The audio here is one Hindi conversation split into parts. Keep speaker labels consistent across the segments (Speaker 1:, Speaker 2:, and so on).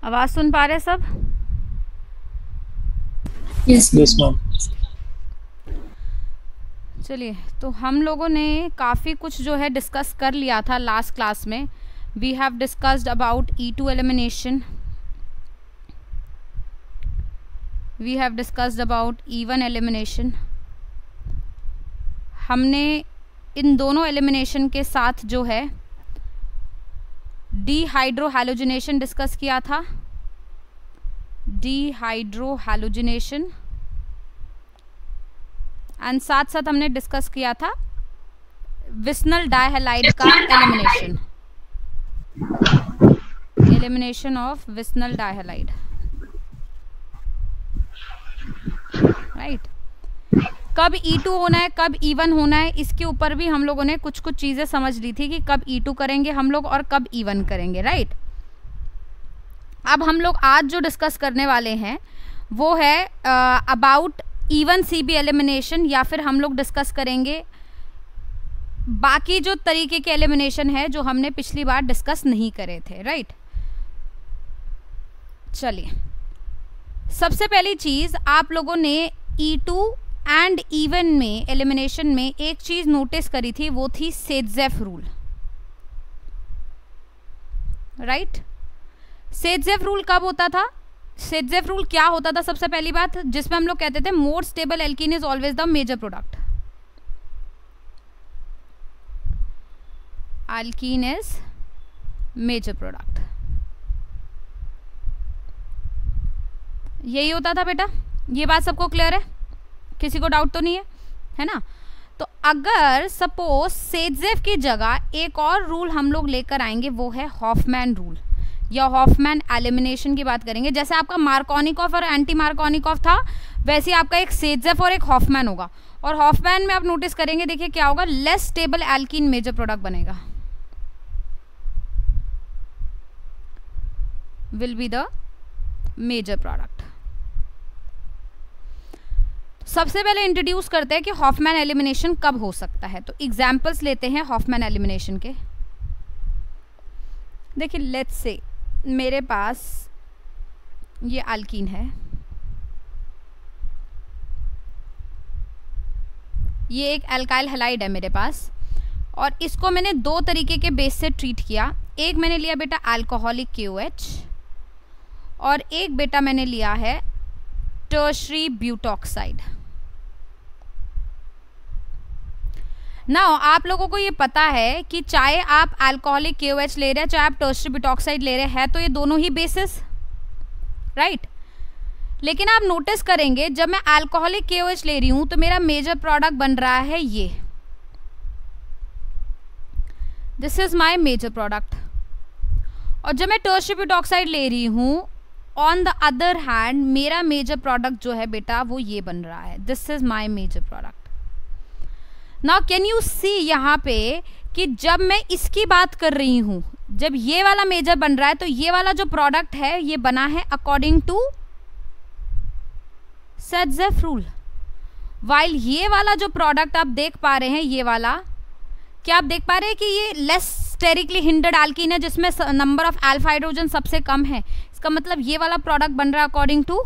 Speaker 1: आवाज़ सुन पा रहे सब?
Speaker 2: Yes ma'am.
Speaker 1: चलिए, तो हम लोगों ने काफ़ी कुछ जो है डिस्कस कर लिया था लास्ट क्लास में. We have discussed about E2 elimination, we have discussed about E1 elimination. हमने इन दोनों एलिमिनेशन के साथ जो है डीहाइड्रोहैलोजिनेशन डिस्कस किया था. डीहाइड्रोहैलोजिनेशन एंड साथ साथ हमने डिस्कस किया था विस्नल डाइहैलाइड का एलिमिनेशन, एलिमिनेशन ऑफ विस्नल डाइहैलाइड. राइट. कब E2 होना है, कब E1 होना है, इसके ऊपर भी हम लोगों ने कुछ कुछ चीज़ें समझ ली थी कि कब E2 करेंगे हम लोग और कब E1 करेंगे. राइट. अब हम लोग आज जो डिस्कस करने वाले हैं वो है अबाउट E1 CB एलिमिनेशन, या फिर हम लोग डिस्कस करेंगे बाकी जो तरीके के एलिमिनेशन है जो हमने पिछली बार डिस्कस नहीं करे थे. राइट. चलिए, सबसे पहली चीज़ आप लोगों ने E2 एंड E1 में एलिमिनेशन में एक चीज़ नोटिस करी थी, वो थी सेटजेफ रूल. राइट. सेटजेफ रूल कब होता था? सेटजेफ रूल क्या होता था? सबसे पहली बात, जिसमें हम लोग कहते थे more stable alkene is always the major product. Alkene is major product. यही होता था बेटा. ये बात सबको क्लियर है? किसी को डाउट तो नहीं है ना? तो अगर सपोज सेटजेफ की जगह एक और रूल हम लोग लेकर आएंगे, वो है हॉफमैन रूल या हॉफमैन एलिमिनेशन की बात करेंगे. जैसे आपका मार्कोनिकॉफ और एंटी मार्कोनिकॉफ था, वैसे आपका एक सेटजेफ और एक हॉफमैन होगा. और हॉफमैन में आप नोटिस करेंगे, देखिए क्या होगा, less stable alkene major product बनेगा, will be the major product. सबसे पहले इंट्रोड्यूस करते हैं कि हॉफमैन एलिमिनेशन कब हो सकता है. तो एग्जाम्पल्स लेते हैं हॉफमैन एलिमिनेशन के. देखिए, लेट्स से मेरे पास ये एल्कीन है, ये एक एल्काइल हैलाइड है मेरे पास, और इसको मैंने दो तरीके के बेस से ट्रीट किया. एक मैंने लिया बेटा अल्कोहलिक KOH, और एक बेटा मैंने लिया है टर्शरी ब्यूटॉक्साइड. नाउ आप लोगों को ये पता है कि चाहे आप अल्कोहलिक KOH ले रहे हैं, चाहे आप टर्शरी ब्यूटॉक्साइड ले रहे हैं, तो ये दोनों ही बेसिस. राइट. लेकिन आप नोटिस करेंगे, जब मैं अल्कोहलिक KOH ले रही हूं तो मेरा मेजर प्रोडक्ट बन रहा है ये, this is my major product. और जब मैं टर्शरी ब्यूटॉक्साइड ले रही हूं, ऑन द अदर हैंड मेरा मेजर प्रोडक्ट जो है बेटा वो ये बन रहा है, this is my major product. Now can you see यहाँ पे कि जब मैं इसकी बात कर रही हूँ, जब ये वाला मेजर बन रहा है, तो ये वाला जो प्रोडक्ट है ये बना है according to Saytzeff rule. While ये वाला जो प्रोडक्ट आप देख पा रहे हैं, ये वाला, क्या आप देख पा रहे हैं कि ये लेस स्टेरिकली हिंडर्ड एल्कीन है, जिसमें नंबर ऑफ अल्फा हाइड्रोजन सबसे कम है. इसका मतलब ये वाला प्रोडक्ट बन रहा है अकॉर्डिंग टू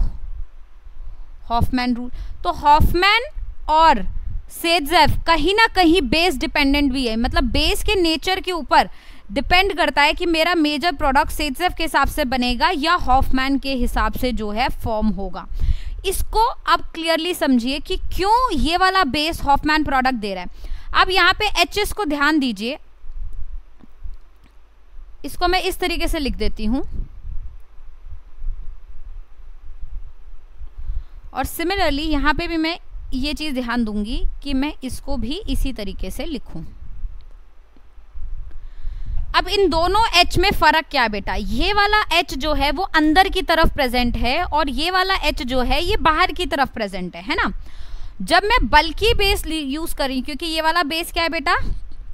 Speaker 1: हॉफमैन रूल. तो हॉफमैन और सेटजेफ कहीं ना कहीं बेस डिपेंडेंट भी है, मतलब बेस के नेचर के ऊपर डिपेंड करता है कि मेरा मेजर प्रोडक्ट सेटजेफ के हिसाब से बनेगा या हॉफमैन के हिसाब से जो है फॉर्म होगा. इसको आप क्लियरली समझिए कि क्यों ये वाला बेस हॉफमैन प्रोडक्ट दे रहा है. अब यहाँ पे एचएस को ध्यान दीजिए, इसको मैं इस तरीके से लिख देती हूं, और सिमिलरली यहाँ पे भी मैं ये चीज़ ध्यान दूंगी कि मैं इसको भी इसी तरीके से लिखूं. अब इन दोनों H में फ़र्क क्या है बेटा? ये वाला H जो है वो अंदर की तरफ प्रेजेंट है, और ये वाला H जो है ये बाहर की तरफ प्रेजेंट है ना. जब मैं बल्कि बेस यूज़ कर रही हूँ, क्योंकि ये वाला बेस क्या है बेटा?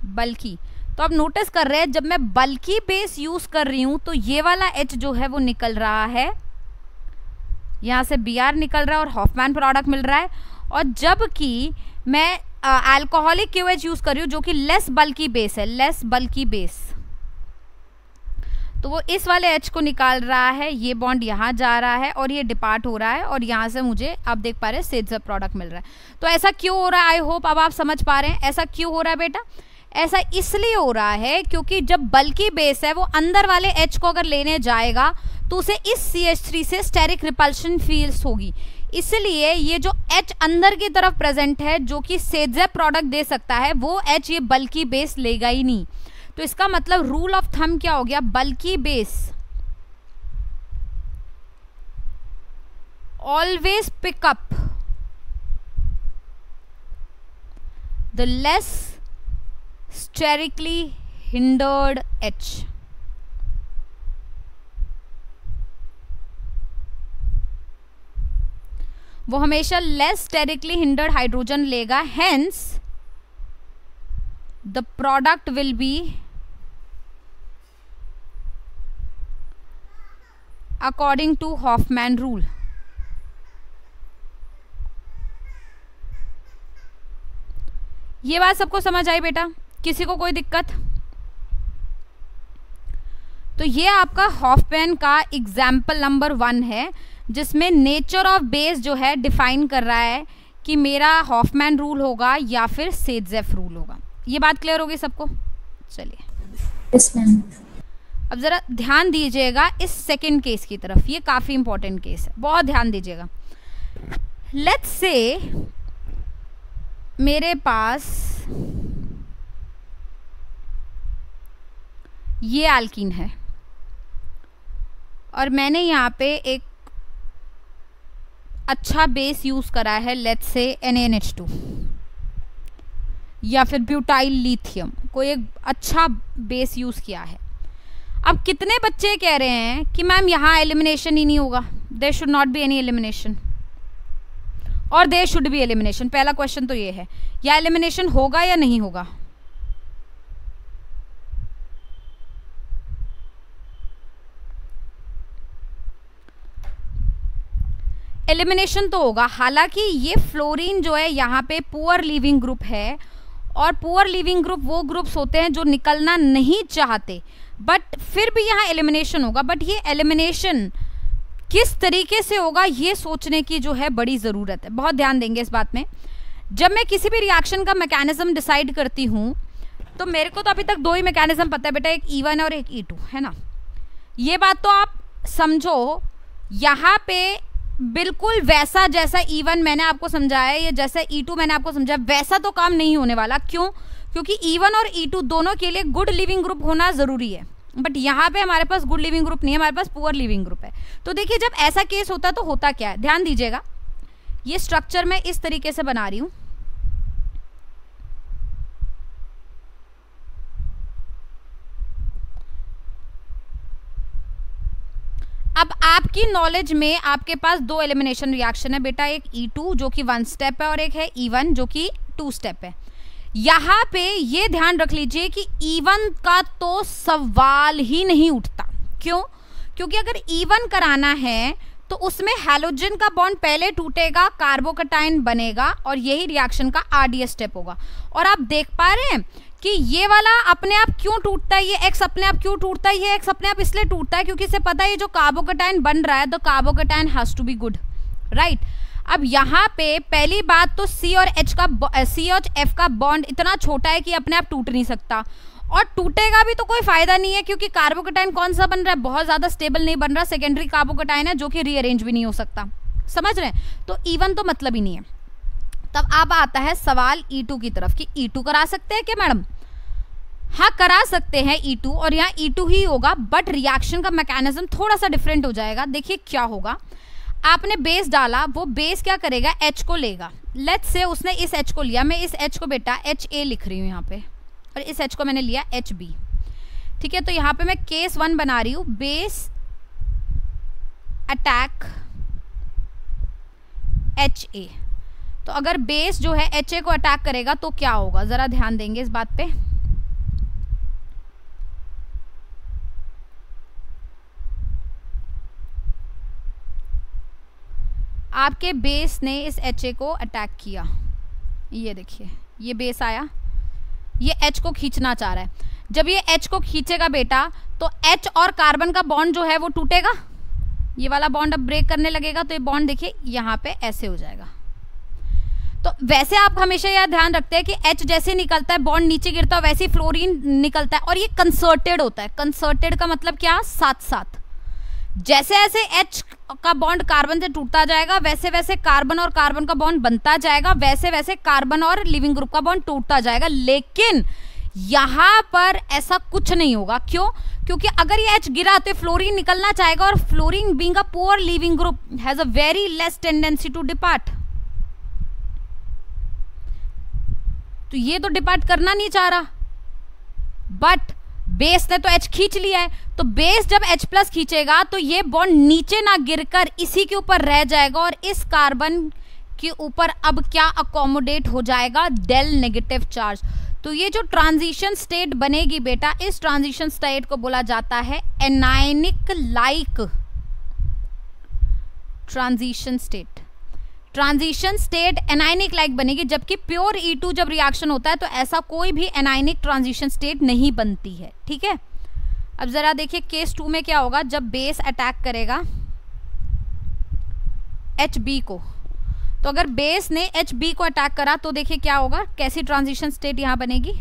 Speaker 1: बल्कि. तो आप नोटिस कर रहे हैं, जब मैं बल्कि बेस यूज़ कर रही हूँ तो ये वाला H जो है वो निकल रहा है, यहाँ से Br निकल रहा है और हॉफमैन प्रोडक्ट मिल रहा है. और जबकि मैं अल्कोहलिक KOH यूज़ कर रही हूँ जो कि लेस बल्कि बेस है, लेस बल्कि बेस, तो वो इस वाले H को निकाल रहा है, ये बॉन्ड यहाँ जा रहा है और ये डिपार्ट हो रहा है और यहाँ से मुझे आप देख पा रहे हैं सेजर प्रोडक्ट मिल रहा है। तो ऐसा क्यों हो रहा है? आई होप अब आप समझ पा रहे हैं ऐसा क्यों हो रहा है बेटा। ऐसा इसलिए हो रहा है क्योंकि जब बल्कि बेस है वो अंदर वाले H को अगर लेने जाएगा तो उसे इस CH3 से स्टेरिक रिपल्शन फील्स होगी, इसलिए ये जो H अंदर की तरफ प्रेजेंट है जो कि सेजर प्रोडक्ट दे सकता है वो H ये बल्कि बेस लेगा ही नहीं। तो इसका मतलब रूल ऑफ थंब क्या हो गया? बल्कि base always pick up the less sterically hindered H। वो हमेशा लेस स्टेरिकली हिंडर्ड हाइड्रोजन लेगा, hence the product will be according to Hoffman rule। ये बात सबको समझ आई बेटा? किसी को कोई दिक्कत? तो ये आपका हॉफमैन का एग्जाम्पल नंबर 1 है जिसमें नेचर ऑफ बेस जो है डिफाइन कर रहा है कि मेरा हॉफमैन रूल होगा या फिर सेडजेफ रूल होगा। ये बात क्लियर होगी सबको? चलिए
Speaker 2: यस मैम।
Speaker 1: अब जरा ध्यान दीजिएगा इस सेकंड केस की तरफ, ये काफी इंपॉर्टेंट केस है, बहुत ध्यान दीजिएगा। लेट्स से मेरे पास ये एल्कीन है और मैंने यहाँ पे एक अच्छा बेस यूज करा है, लेट्स से NaNH2 या फिर ब्यूटाइल लिथियम, कोई एक अच्छा बेस यूज किया है। अब कितने बच्चे कह रहे हैं कि मैम यहाँ एलिमिनेशन ही नहीं होगा, there should not be any elimination और देयर शुड बी एलिमिनेशन। पहला क्वेश्चन तो ये है, या एलिमिनेशन होगा या नहीं होगा? एलिमिनेशन तो होगा, हालांकि ये फ्लोरीन जो है यहाँ पे पुअर लीविंग ग्रुप है और पुअर लीविंग ग्रुप वो ग्रुप्स होते हैं जो निकलना नहीं चाहते, बट फिर भी यहाँ एलिमिनेशन होगा। बट ये एलिमिनेशन किस तरीके से होगा ये सोचने की जो है बड़ी ज़रूरत है, बहुत ध्यान देंगे इस बात में। जब मैं किसी भी रिएक्शन का मैकेनिज्म डिसाइड करती हूँ तो मेरे को तो अभी तक 2 ही मैकेनिज्म पता है बेटा, एक E1 और एक E2 है ना। ये बात तो आप समझो, यहाँ पे बिल्कुल वैसा जैसा E1 मैंने आपको समझाया या जैसा E2 मैंने आपको समझाया वैसा तो काम नहीं होने वाला। क्यों? क्योंकि E1 और E2 दोनों के लिए गुड लिविंग ग्रुप होना ज़रूरी है, बट यहाँ पे हमारे पास गुड लिविंग ग्रुप नहीं है, हमारे पास पुअर लिविंग ग्रुप है। तो देखिए जब ऐसा केस होता है तो होता क्या है, ध्यान दीजिएगा। ये स्ट्रक्चर मैं इस तरीके से बना रही हूँ, अब आपकी नॉलेज में आपके पास 2 एलिमिनेशन रिएक्शन है बेटा, एक E2 जो कि 1 स्टेप है और एक है E1 जो कि 2 स्टेप है। यहाँ पे ये ध्यान रख लीजिए कि E1 का तो सवाल ही नहीं उठता। क्यों? क्योंकि अगर E1 कराना है तो उसमें हैलोजन का बॉन्ड पहले टूटेगा, कार्बोकटाइन बनेगा और यही रिएक्शन का RDS स्टेप होगा। और आप देख पा रहे हैं कि ये वाला अपने आप क्यों टूटता है, ये X अपने आप क्यों टूटता है? ये X अपने आप इसलिए टूटता है क्योंकि इसे पता है ये जो कार्बोकटाइन बन रहा है the carbocation has to be good, right. अब यहाँ पे पहली बात तो C और F का बॉन्ड इतना छोटा है कि अपने आप टूट नहीं सकता, और टूटेगा भी तो कोई फायदा नहीं है क्योंकि कार्बोकटाइन कौन सा बन रहा है, बहुत ज़्यादा स्टेबल नहीं बन रहा, सेकेंडरी कार्बोकटाइन है जो कि रीअरेंज भी नहीं हो सकता। समझ रहे हैं? तो E1 तो मतलब ही नहीं है। तब अब आता है सवाल E2 की तरफ कि E2 करा सकते हैं क्या मैडम? हाँ करा सकते हैं E2, और यहाँ E2 ही होगा, बट रिएक्शन का मैकेनिज्म थोड़ा सा डिफरेंट हो जाएगा। देखिए क्या होगा, आपने बेस डाला, वो बेस क्या करेगा, H को लेगा। लेट्स से उसने इस H को लिया, मैं इस H को बेटा HA लिख रही हूँ यहाँ पे, और इस H को मैंने लिया HB, ठीक है। तो यहाँ पे मैं केस 1 बना रही हूँ, बेस अटैक HA। तो अगर बेस जो है HA को अटैक करेगा तो क्या होगा, ज़रा ध्यान देंगे इस बात पे। आपके बेस ने इस HA को अटैक किया, ये देखिए ये बेस आया, ये H को खींचना चाह रहा है। जब ये H को खींचेगा बेटा तो H और कार्बन का बॉन्ड जो है वो टूटेगा, ये वाला बॉन्ड अब ब्रेक करने लगेगा, तो ये बॉन्ड देखिए यहाँ पे ऐसे हो जाएगा। तो वैसे आप हमेशा यह ध्यान रखते हैं कि H जैसे निकलता है बॉन्ड नीचे गिरता है वैसे ही फ्लोरीन निकलता है, और ये कंसर्टेड होता है। कंसर्टेड का मतलब क्या, साथ साथ। जैसे जैसे H का बॉन्ड कार्बन से टूटता जाएगा वैसे वैसे कार्बन और कार्बन का बॉन्ड बनता जाएगा, वैसे वैसे कार्बन और लिविंग ग्रुप का बॉन्ड टूटता जाएगा। लेकिन यहाँ पर ऐसा कुछ नहीं होगा। क्यों? क्योंकि अगर ये H गिरा तो फ्लोरीन निकलना चाहेगा, और fluorine being a poor leaving group has a very less tendency to depart. तो ये तो डिपार्ट करना नहीं चाह रहा, बट बेस ने तो H खींच लिया है। तो बेस जब H प्लस खींचेगा तो ये बॉन्ड नीचे ना गिरकर इसी के ऊपर रह जाएगा, और इस कार्बन के ऊपर अब क्या अकोमोडेट हो जाएगा, डेल नेगेटिव चार्ज। तो ये जो ट्रांजिशन स्टेट बनेगी बेटा, इस ट्रांजिशन स्टेट को बोला जाता है anionic like transition state. Transition state anionic like बनेगी, जबकि प्योर E2 जब रिएक्शन होता है तो ऐसा कोई भी एनायनिक ट्रांजिशन स्टेट नहीं बनती है। ठीक है, अब जरा देखिए केस 2 में क्या होगा। जब बेस अटैक करेगा HB को, तो अगर बेस ने HB को अटैक करा तो देखिए क्या होगा, कैसी ट्रांजिशन स्टेट यहां बनेगी।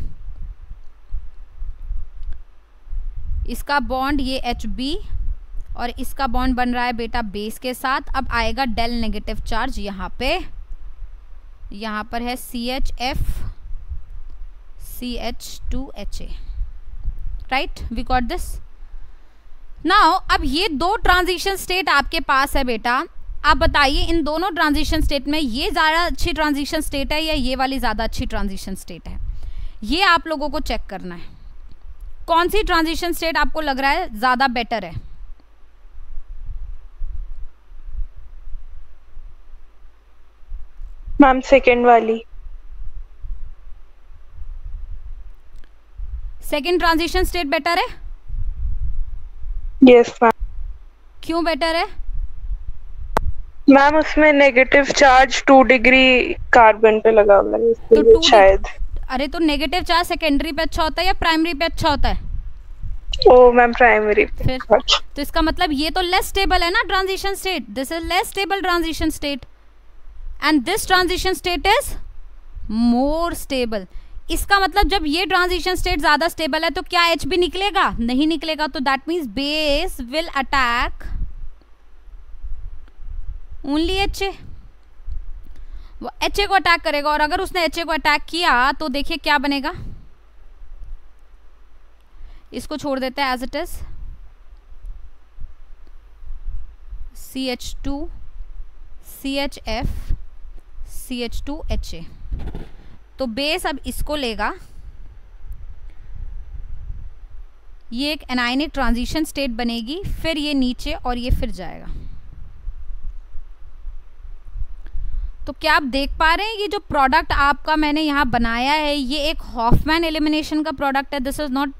Speaker 1: इसका बॉन्ड ये HB और इसका बॉन्ड बन रहा है बेटा बेस के साथ। अब आएगा डेल नेगेटिव चार्ज यहाँ पे, यहाँ पर है CHF CH2HA, right, we got this. Now अब ये दो ट्रांजिशन स्टेट आपके पास है बेटा, आप बताइए इन दोनों ट्रांजिशन स्टेट में ये ज़्यादा अच्छी ट्रांजिशन स्टेट है या ये वाली ज़्यादा अच्छी ट्रांजिशन स्टेट है? ये आप लोगों को चेक करना है। कौन सी ट्रांजिशन स्टेट आपको लग रहा है ज़्यादा बेटर है?
Speaker 2: मैम सेकंड वाली।
Speaker 1: सेकंड ट्रांजिशन स्टेट बेटर है?
Speaker 2: Yes ma'am.
Speaker 1: क्यों बेटर है?
Speaker 2: मैम उसमें नेगेटिव चार्ज 2 डिग्री कार्बन पे लगा हुआ है,
Speaker 1: तो
Speaker 2: शायद।
Speaker 1: अरे तो नेगेटिव चार्ज सेकेंडरी पे अच्छा होता है या प्राइमरी पे अच्छा होता है?
Speaker 2: ओ मैम प्राइमरी पे।
Speaker 1: फिर तो इसका मतलब ये तो लेस स्टेबल है ना transition state. This is less stable transition state and this transition state is more stable. इसका मतलब जब ये ट्रांजिशन स्टेट ज्यादा स्टेबल है तो क्या HB निकलेगा? नहीं निकलेगा। तो that means base will attack only HA, वो HA को अटैक करेगा। और अगर उसने HA को अटैक किया तो देखिए क्या बनेगा, इसको छोड़ देते हैं as it is, CH2 CHF CH2HA। तो बेस अब इसको लेगा, ये एक एनायनिक ट्रांजिशन स्टेट बनेगी, फिर ये नीचे और ये फिर जाएगा। तो क्या आप देख पा रहे हैं ये जो प्रोडक्ट आपका मैंने यहाँ बनाया है ये एक हॉफमैन एलिमिनेशन का प्रोडक्ट है। This is not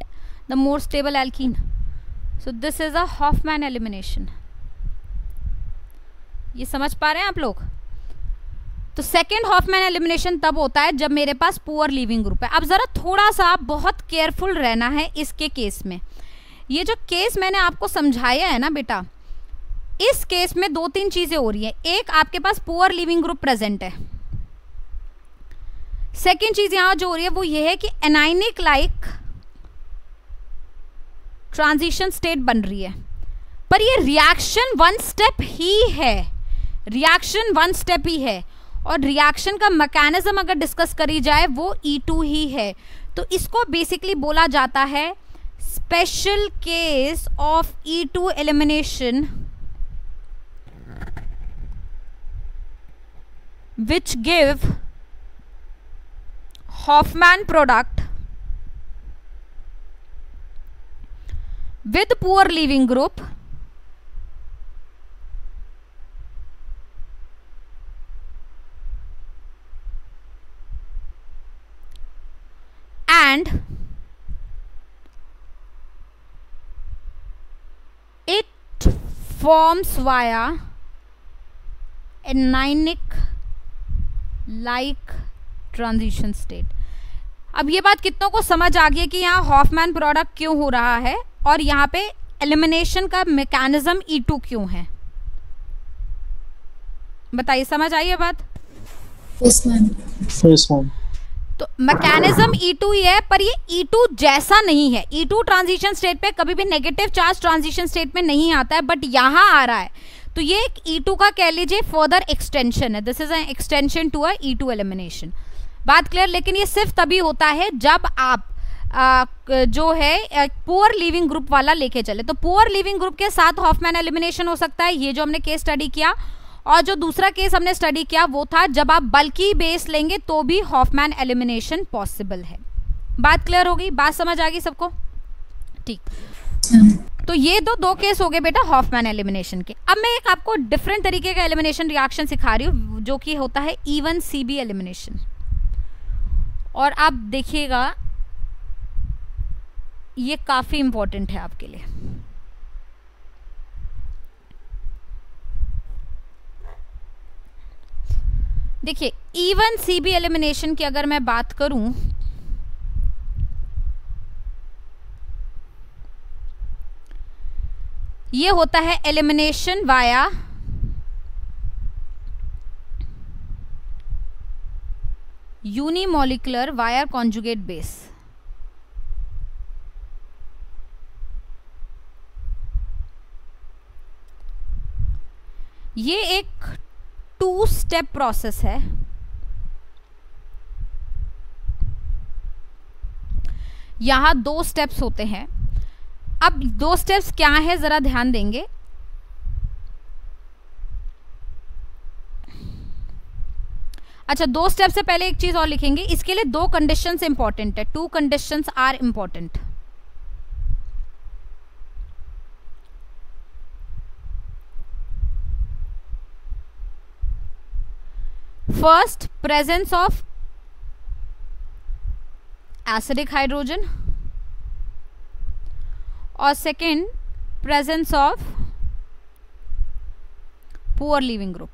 Speaker 1: the more stable alkene, so this is a Hofmann elimination. ये समझ पा रहे हैं आप लोग? तो सेकेंड हॉफमैन एलिमिनेशन तब होता है जब मेरे पास पुअर लीविंग ग्रुप है। अब जरा थोड़ा सा बहुत केयरफुल रहना है इसके केस में। ये जो केस मैंने आपको समझाया है ना बेटा, इस केस में 2-3 चीजें हो रही है। एक, आपके पास पुअर लिविंग ग्रुप प्रेजेंट है। सेकेंड चीज यहां जो हो रही है वो ये है कि एनायनिक लाइक ट्रांजिशन स्टेट बन रही है, पर ये रिएक्शन 1 स्टेप ही है, रिएक्शन 1 स्टेप ही है। और रिएक्शन का मैकेनिज्म अगर डिस्कस करी जाए वो E2 ही है। तो इसको बेसिकली बोला जाता है special case of E2 elimination which give Hofmann product with poor leaving group and it forms via anionic like transition state. अब ये बात कितनों को समझ आ गई कि यहाँ हॉफमैन प्रोडक्ट क्यों हो रहा है और यहाँ पे एलिमिनेशन का मैकेनिज्म E2 क्यों है? बताइए, समझ आई है बात?
Speaker 3: Yes ma'am.
Speaker 1: तो मैकेनिज्म E2 ही है, पर ये E2 जैसा नहीं है। E2 ट्रांजिशन स्टेट पे कभी भी नेगेटिव चार्ज ट्रांजिशन स्टेट में नहीं आता है, बट यहाँ आ रहा है। तो ये एक E2 का कह लीजिए फर्दर एक्सटेंशन है। This is an extension to a E2 elimination. बात क्लियर? लेकिन ये सिर्फ तभी होता है जब आप जो है पुअर लिविंग ग्रुप वाला लेके चले। तो पुअर लिविंग ग्रुप के साथ हॉफमैन एलिमिनेशन हो सकता है, ये जो हमने केस स्टडी किया। और जो दूसरा केस हमने स्टडी किया वो था जब आप बल्कि बेस लेंगे तो भी हॉफमैन एलिमिनेशन पॉसिबल है। बात क्लियर होगी? बात समझ आ गई सबको? ठीक। तो ये दो केस हो गए बेटा हॉफमैन एलिमिनेशन के। अब मैं एक आपको डिफरेंट तरीके का एलिमिनेशन रिएक्शन सिखा रही हूँ, जो कि होता है E1CB एलिमिनेशन। और आप देखिएगा ये काफी इंपॉर्टेंट है आपके लिए। देखिए E1CB एलिमिनेशन की अगर मैं बात करूं, ये होता है elimination via unimolecular wire conjugate base. ये एक 2 स्टेप प्रोसेस है। यहां 2 स्टेप्स होते हैं। अब 2 स्टेप्स क्या है जरा ध्यान देंगे। अच्छा, 2 स्टेप से पहले एक चीज और लिखेंगे, इसके लिए 2 कंडीशंस इंपॉर्टेंट है। 2 conditions are important. First, presence of acidic hydrogen, और second, presence of poor leaving group.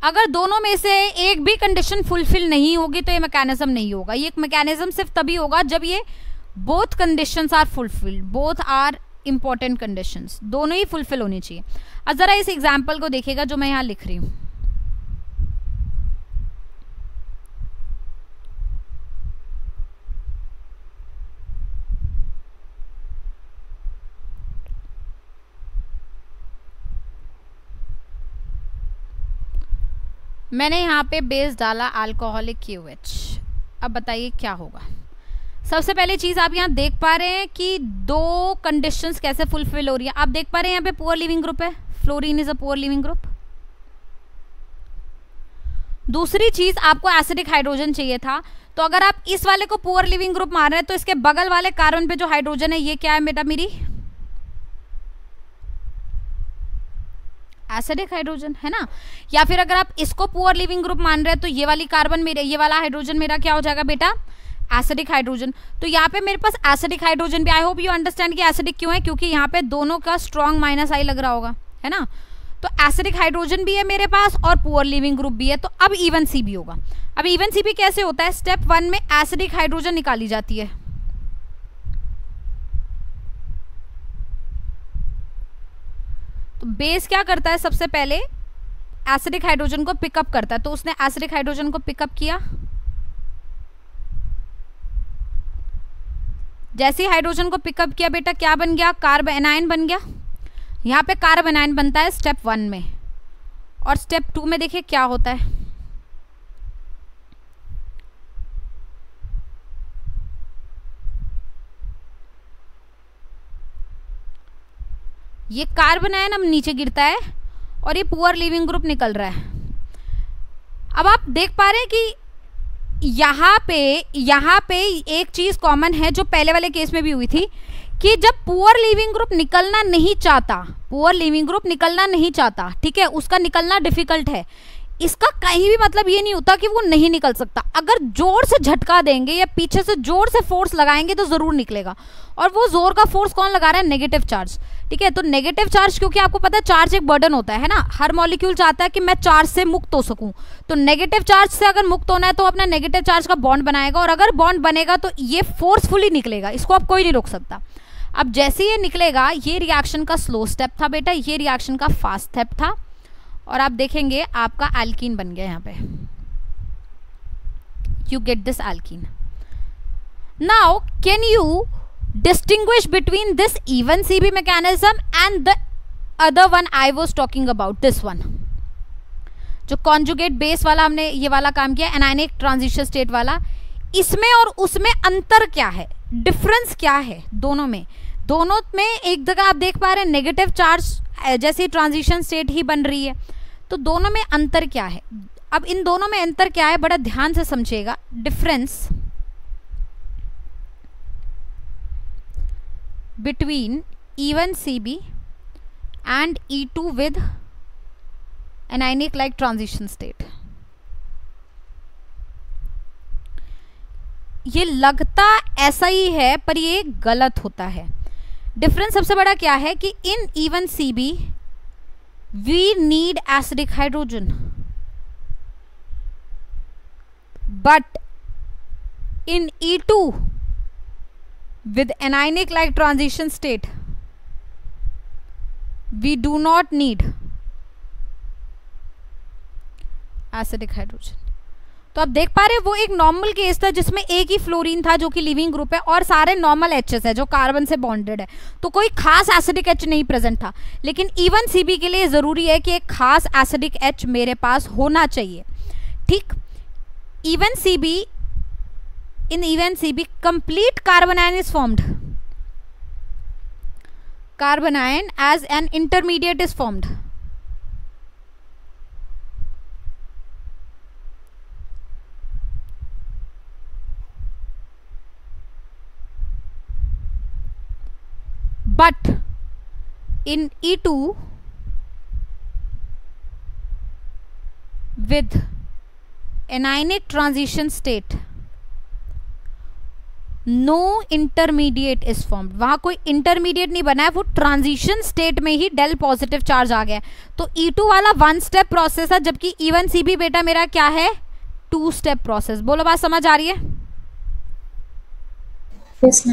Speaker 1: अगर दोनों में से एक भी कंडीशन फुलफिल नहीं होगी तो ये मैकेनिज्म नहीं होगा। ये मैकेनिज्म सिर्फ तभी होगा जब ये both conditions are fulfilled, both are important conditions, दोनों ही फुलफिल होनी चाहिए। अब जरा इस एग्जाम्पल को देखिएगा जो मैं यहां लिख रही हूं। मैंने यहाँ पे बेस डाला अल्कोहलिक QH। अब बताइए क्या होगा। सबसे पहले चीज आप यहाँ देख पा रहे हैं कि 2 कंडीशंस कैसे फुलफिल हो रही है। आप देख पा रहे हैं यहाँ पे पुअर लिविंग ग्रुप है, fluorine is a poor leaving group. दूसरी चीज, आपको एसिडिक हाइड्रोजन चाहिए था, तो अगर आप इस वाले को पुअर लिविंग ग्रुप मान रहे हैं तो इसके बगल वाले कार्बन पे जो हाइड्रोजन है ये क्या है बेटा? मेरी एसिडिक हाइड्रोजन है ना। या फिर अगर आप इसको पुअर लिविंग ग्रुप मान रहे हैं तो ये वाली कार्बन मेरे, ये वाला हाइड्रोजन मेरा क्या हो जाएगा बेटा? Acidic hydrogen. तो यहाँ पे मेरे पास एसिडिक हाइड्रोजन भी। आई होप यू अंडरस्टैंड कि एसिडिक क्यों है, क्योंकि यहाँ पे दोनों का स्ट्रॉन्ग -I लग रहा होगा, है ना। तो एसिडिक हाइड्रोजन भी है मेरे पास और पुअर लिविंग ग्रुप भी है। तो अब E1CB होगा। अब E1CB कैसे होता है? स्टेप 1 में एसिडिक हाइड्रोजन निकाली जाती है। तो बेस क्या करता है? सबसे पहले एसिडिक हाइड्रोजन को पिकअप करता है। तो उसने एसिडिक हाइड्रोजन को पिकअप किया। जैसे ही हाइड्रोजन को पिकअप किया बेटा क्या बन गया? कार्बन एनायन बन गया। यहाँ पे कार्बन एनायन बनता है स्टेप 1 में। और स्टेप 2 में देखिए क्या होता है। ये कार्बन आयन अब नीचे गिरता है और ये पुअर लिविंग ग्रुप निकल रहा है। अब आप देख पा रहे हैं कि यहाँ पे एक चीज कॉमन है जो पहले वाले केस में भी हुई थी कि जब पुअर लिविंग ग्रुप निकलना नहीं चाहता, पुअर लिविंग ग्रुप निकलना नहीं चाहता, ठीक है, उसका निकलना डिफिकल्ट है, इसका कहीं भी मतलब ये नहीं होता कि वो नहीं निकल सकता। अगर जोर से झटका देंगे या पीछे से जोर से फोर्स लगाएंगे तो जरूर निकलेगा। और वो जोर का फोर्स कौन लगा रहा है? नेगेटिव चार्ज, ठीक है। तो नेगेटिव चार्ज, क्योंकि आपको पता है चार्ज एक बर्डन होता है ना, हर मॉलिक्यूल चाहता है कि मैं चार्ज से मुक्त हो सकूं। तो नेगेटिव चार्ज से अगर मुक्त होना है तो अपना नेगेटिव चार्ज का बॉन्ड बनाएगा, और अगर बॉन्ड बनेगा तो ये फोर्सफुली निकलेगा, इसको आप कोई नहीं रोक सकता। अब जैसे ये निकलेगा, ये रिएक्शन का स्लो स्टेप था बेटा, ये रिएक्शन का फास्ट स्टेप था, और आप देखेंगे आपका एल्कीन बन गया यहाँ पे। You get this alkene. Now can you distinguish between this even CB mechanism and the other one I was talking about, this one जो conjugate base वाला हमने ये वाला काम किया, anionic transition state वाला, इसमें और उसमें अंतर क्या है, डिफरेंस क्या है दोनों में? दोनों में एक जगह आप देख पा रहे हैं नेगेटिव चार्ज जैसी ट्रांजिशन स्टेट ही बन रही है, तो दोनों में अंतर क्या है? अब इन दोनों में अंतर क्या है, बड़ा ध्यान से समझिएगा। Difference between even CB and E2 with anionic like transition state। ये लगता ऐसा ही है पर ये गलत होता है। डिफरेंस सबसे बड़ा क्या है कि इन even CB we need acidic hydrogen, but in E2 with anionic like transition state we do not need acidic hydrogen। तो आप देख पा रहे हैं वो एक नॉर्मल केस था जिसमें एक ही फ्लोरीन था जो कि लिविंग ग्रुप है और सारे नॉर्मल एचएस है जो कार्बन से बॉन्डेड है, तो कोई खास एसिडिक एच नहीं प्रेजेंट था। लेकिन इवन सीबी के लिए जरूरी है कि एक खास एसिडिक एच मेरे पास होना चाहिए। ठीक, even CB, in even CB complete carbon ion is formed, carbon ion as an intermediate is formed, but in E2 with anionic transition state no intermediate is formed. वहां कोई इंटरमीडिएट नहीं बना है, वो ट्रांजिशन स्टेट में ही डेल पॉजिटिव चार्ज आ गया है। तो E2 वाला 1 स्टेप प्रोसेस है, जबकि E1 CB बेटा मेरा क्या है, 2 स्टेप प्रोसेस। बोलो बात समझ आ रही है?
Speaker 3: yes,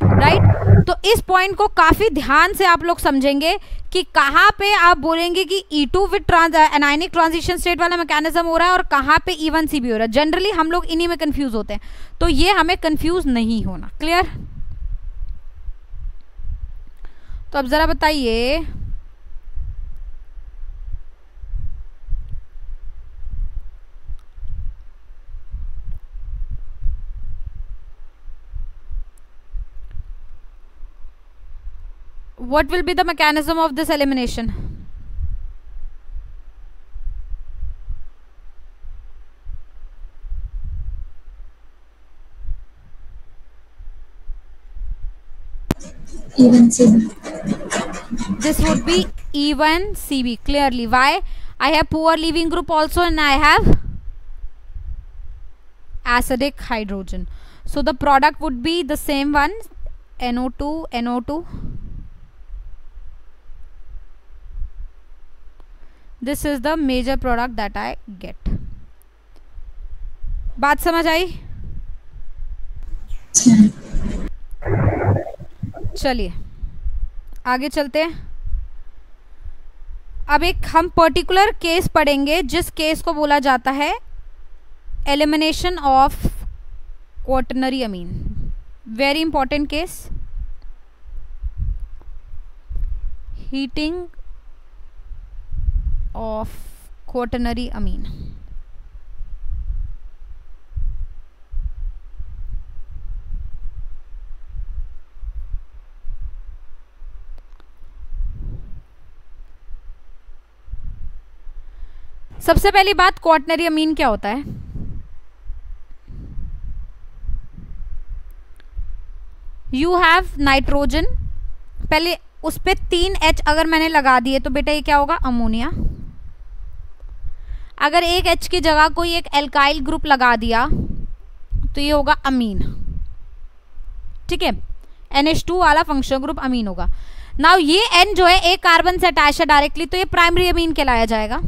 Speaker 1: right. तो इस पॉइंट को काफी ध्यान से आप लोग समझेंगे कि कहाँ पे आप बोलेंगे कि E2 with anionic transition state वाला मैकेनिज्म हो रहा है और कहाँ पे E1 CB हो रहा है। जनरली हम लोग इन्हीं में कंफ्यूज होते हैं, तो ये हमें कंफ्यूज नहीं होना। क्लियर? तो अब जरा बताइए, what will be the mechanism of this elimination?
Speaker 3: even CB.
Speaker 1: This would be E1 CB clearly. Why? I have poor leaving group also and I have acidic hydrogen. So the product would be the same one, NO2, NO2. This is the major product that I get. बात समझ आई? चलिए आगे चलते हैं। अब एक हम पर्टिकुलर केस पढ़ेंगे जिस केस को बोला जाता है elimination of quaternary amine. Very important case, heating of quaternary amine। सबसे पहली बात, क्वाटरनरी अमीन क्या होता है? यू हैव नाइट्रोजन, पहले उस पे 3H अगर मैंने लगा दिए तो बेटा ये क्या होगा, अमोनिया। अगर एक H की जगह कोई एक एल्काइल ग्रुप लगा दिया तो ये होगा अमीन। ठीक है, NH2 वाला फंक्शनल ग्रुप अमीन होगा। नाउ ये N जो है एक कार्बन से अटैच है डायरेक्टली, तो ये प्राइमरी अमीन कहलाया जाएगा।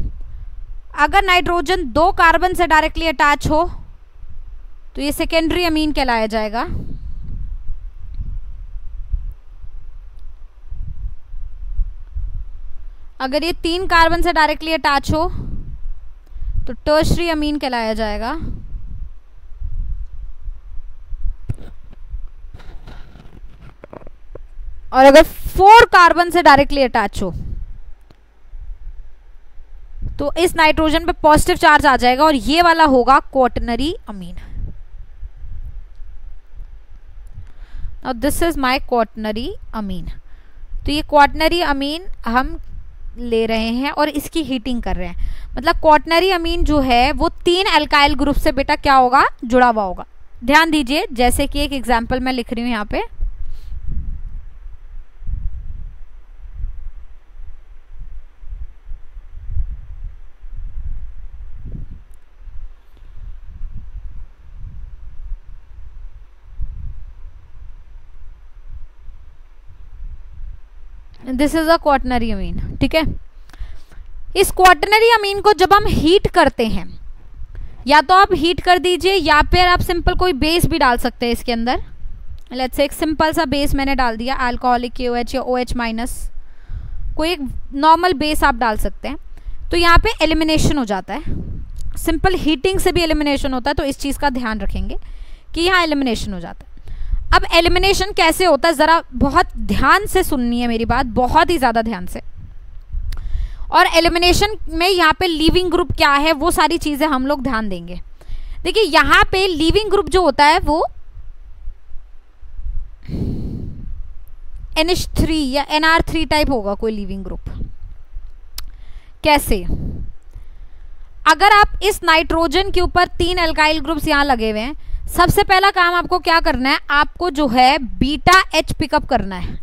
Speaker 1: अगर नाइट्रोजन 2 कार्बन से डायरेक्टली अटैच हो तो ये सेकेंडरी अमीन कहलाया जाएगा। अगर ये 3 कार्बन से डायरेक्टली अटैच हो तो टर्शरी अमीन कहलाया जाएगा। और अगर 4 कार्बन से डायरेक्टली अटैच हो तो इस नाइट्रोजन पे पॉजिटिव चार्ज आ जाएगा और ये वाला होगा क्वाटरनरी अमीन। और दिस इज माय क्वाटरनरी अमीन। तो ये क्वाटरनरी अमीन हम ले रहे हैं और इसकी हीटिंग कर रहे हैं। मतलब क्वाटरनरी अमीन जो है वो 3 अल्काइल ग्रुप से बेटा क्या होगा, जुड़ा हुआ होगा। ध्यान दीजिए, जैसे कि एक एग्जांपल मैं लिख रही हूं यहाँ पे। दिस इज अ क्वाटरनरी अमीन, ठीक है। इस क्वाटरनरी अमीन को जब हम हीट करते हैं, या तो आप हीट कर दीजिए या फिर आप सिंपल कोई बेस भी डाल सकते हैं इसके अंदर। लेट्स से एक सिंपल सा बेस मैंने डाल दिया, अल्कोहलिक KOH या OH माइनस, कोई एक नॉर्मल बेस आप डाल सकते हैं। तो यहाँ पे एलिमिनेशन हो जाता है, सिंपल हीटिंग से भी एलिमिनेशन होता है। तो इस चीज़ का ध्यान रखेंगे कि यहाँ एलिमिनेशन हो जाता है। अब एलिमिनेशन कैसे होता है, ज़रा बहुत ध्यान से सुननी है मेरी बात, बहुत ही ज़्यादा ध्यान से। और एलिमिनेशन में यहाँ पे लीविंग ग्रुप क्या है वो सारी चीज़ें हम लोग ध्यान देंगे। देखिए यहाँ पे लीविंग ग्रुप जो होता है वो NH3 या NR3 टाइप होगा कोई लीविंग ग्रुप। कैसे, अगर आप इस नाइट्रोजन के ऊपर 3 अल्काइल ग्रुप्स यहाँ लगे हुए हैं, सबसे पहला काम आपको क्या करना है, आपको जो है बीटा H पिकअप करना है।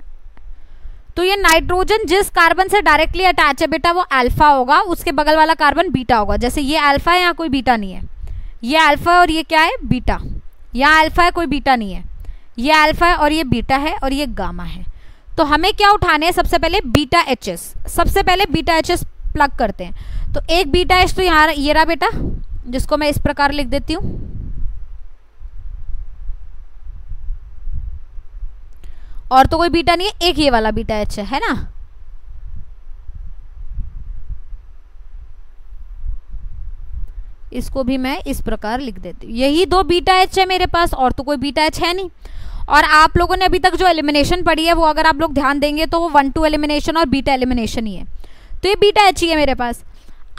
Speaker 1: तो ये नाइट्रोजन जिस कार्बन से डायरेक्टली अटैच है बेटा वो अल्फा होगा, उसके बगल वाला कार्बन बीटा होगा। जैसे ये अल्फा है, यहाँ कोई बीटा नहीं है, ये अल्फा है और ये क्या है, बीटा। यहाँ अल्फा है, कोई बीटा नहीं है, ये अल्फा है और ये बीटा है और ये गामा है। तो हमें क्या उठाने हैं, सबसे पहले बीटा HS। सबसे पहले बीटा HS प्लग करते हैं। तो एक बीटा H तो यहाँ ये रहा बेटा, जिसको मैं इस प्रकार लिख देती हूँ। और तो कोई बीटा नहीं है, एक ये वाला बीटा H है ना। इसको भी मैं इस प्रकार लिख देती हूँ। यही 2 बीटा H है मेरे पास, और तो कोई बीटा H है नहीं। और आप लोगों ने अभी तक जो एलिमिनेशन पढ़ी है वो अगर आप लोग ध्यान देंगे तो वो 1-2 एलिमिनेशन और बीटा एलिमिनेशन ही है। तो ये बीटा H ही है मेरे पास।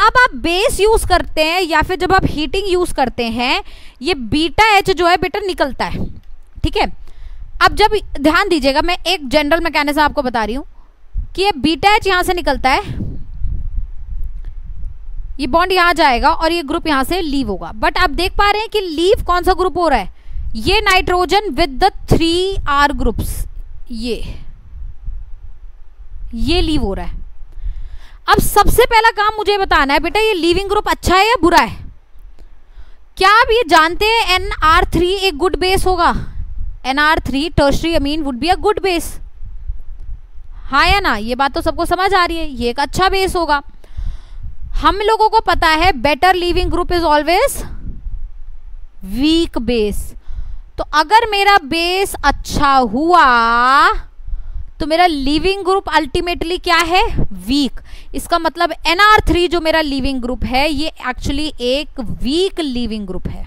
Speaker 1: अब आप बेस यूज करते हैं या फिर जब आप हीटिंग यूज करते हैं, ये बीटा H जो है बेटा निकलता है, ठीक है। अब जब ध्यान दीजिएगा, मैं एक जनरल मैकेनिज्म आपको बता रही हूँ कि ये बीटा H यहाँ से निकलता है, ये बॉन्ड यहाँ जाएगा और ये ग्रुप यहाँ से लीव होगा। बट आप देख पा रहे हैं कि लीव कौन सा ग्रुप हो रहा है, ये nitrogen with the 3R groups, ये लीव हो रहा है। अब सबसे पहला काम मुझे बताना है बेटा, ये लीविंग ग्रुप अच्छा है या बुरा है। क्या आप ये जानते हैं NR3 एक गुड बेस होगा, NR3 tertiary Amin would be a good base, हाँ या ना। ये बात तो सबको समझ आ रही है, ये एक अच्छा बेस होगा। हम लोगों को पता है better leaving group is always weak base. तो अगर मेरा बेस अच्छा हुआ तो मेरा लीविंग ग्रुप अल्टीमेटली क्या है, वीक। इसका मतलब NR3 जो मेरा लीविंग ग्रुप है ये एक्चुअली एक वीक लीविंग ग्रुप है,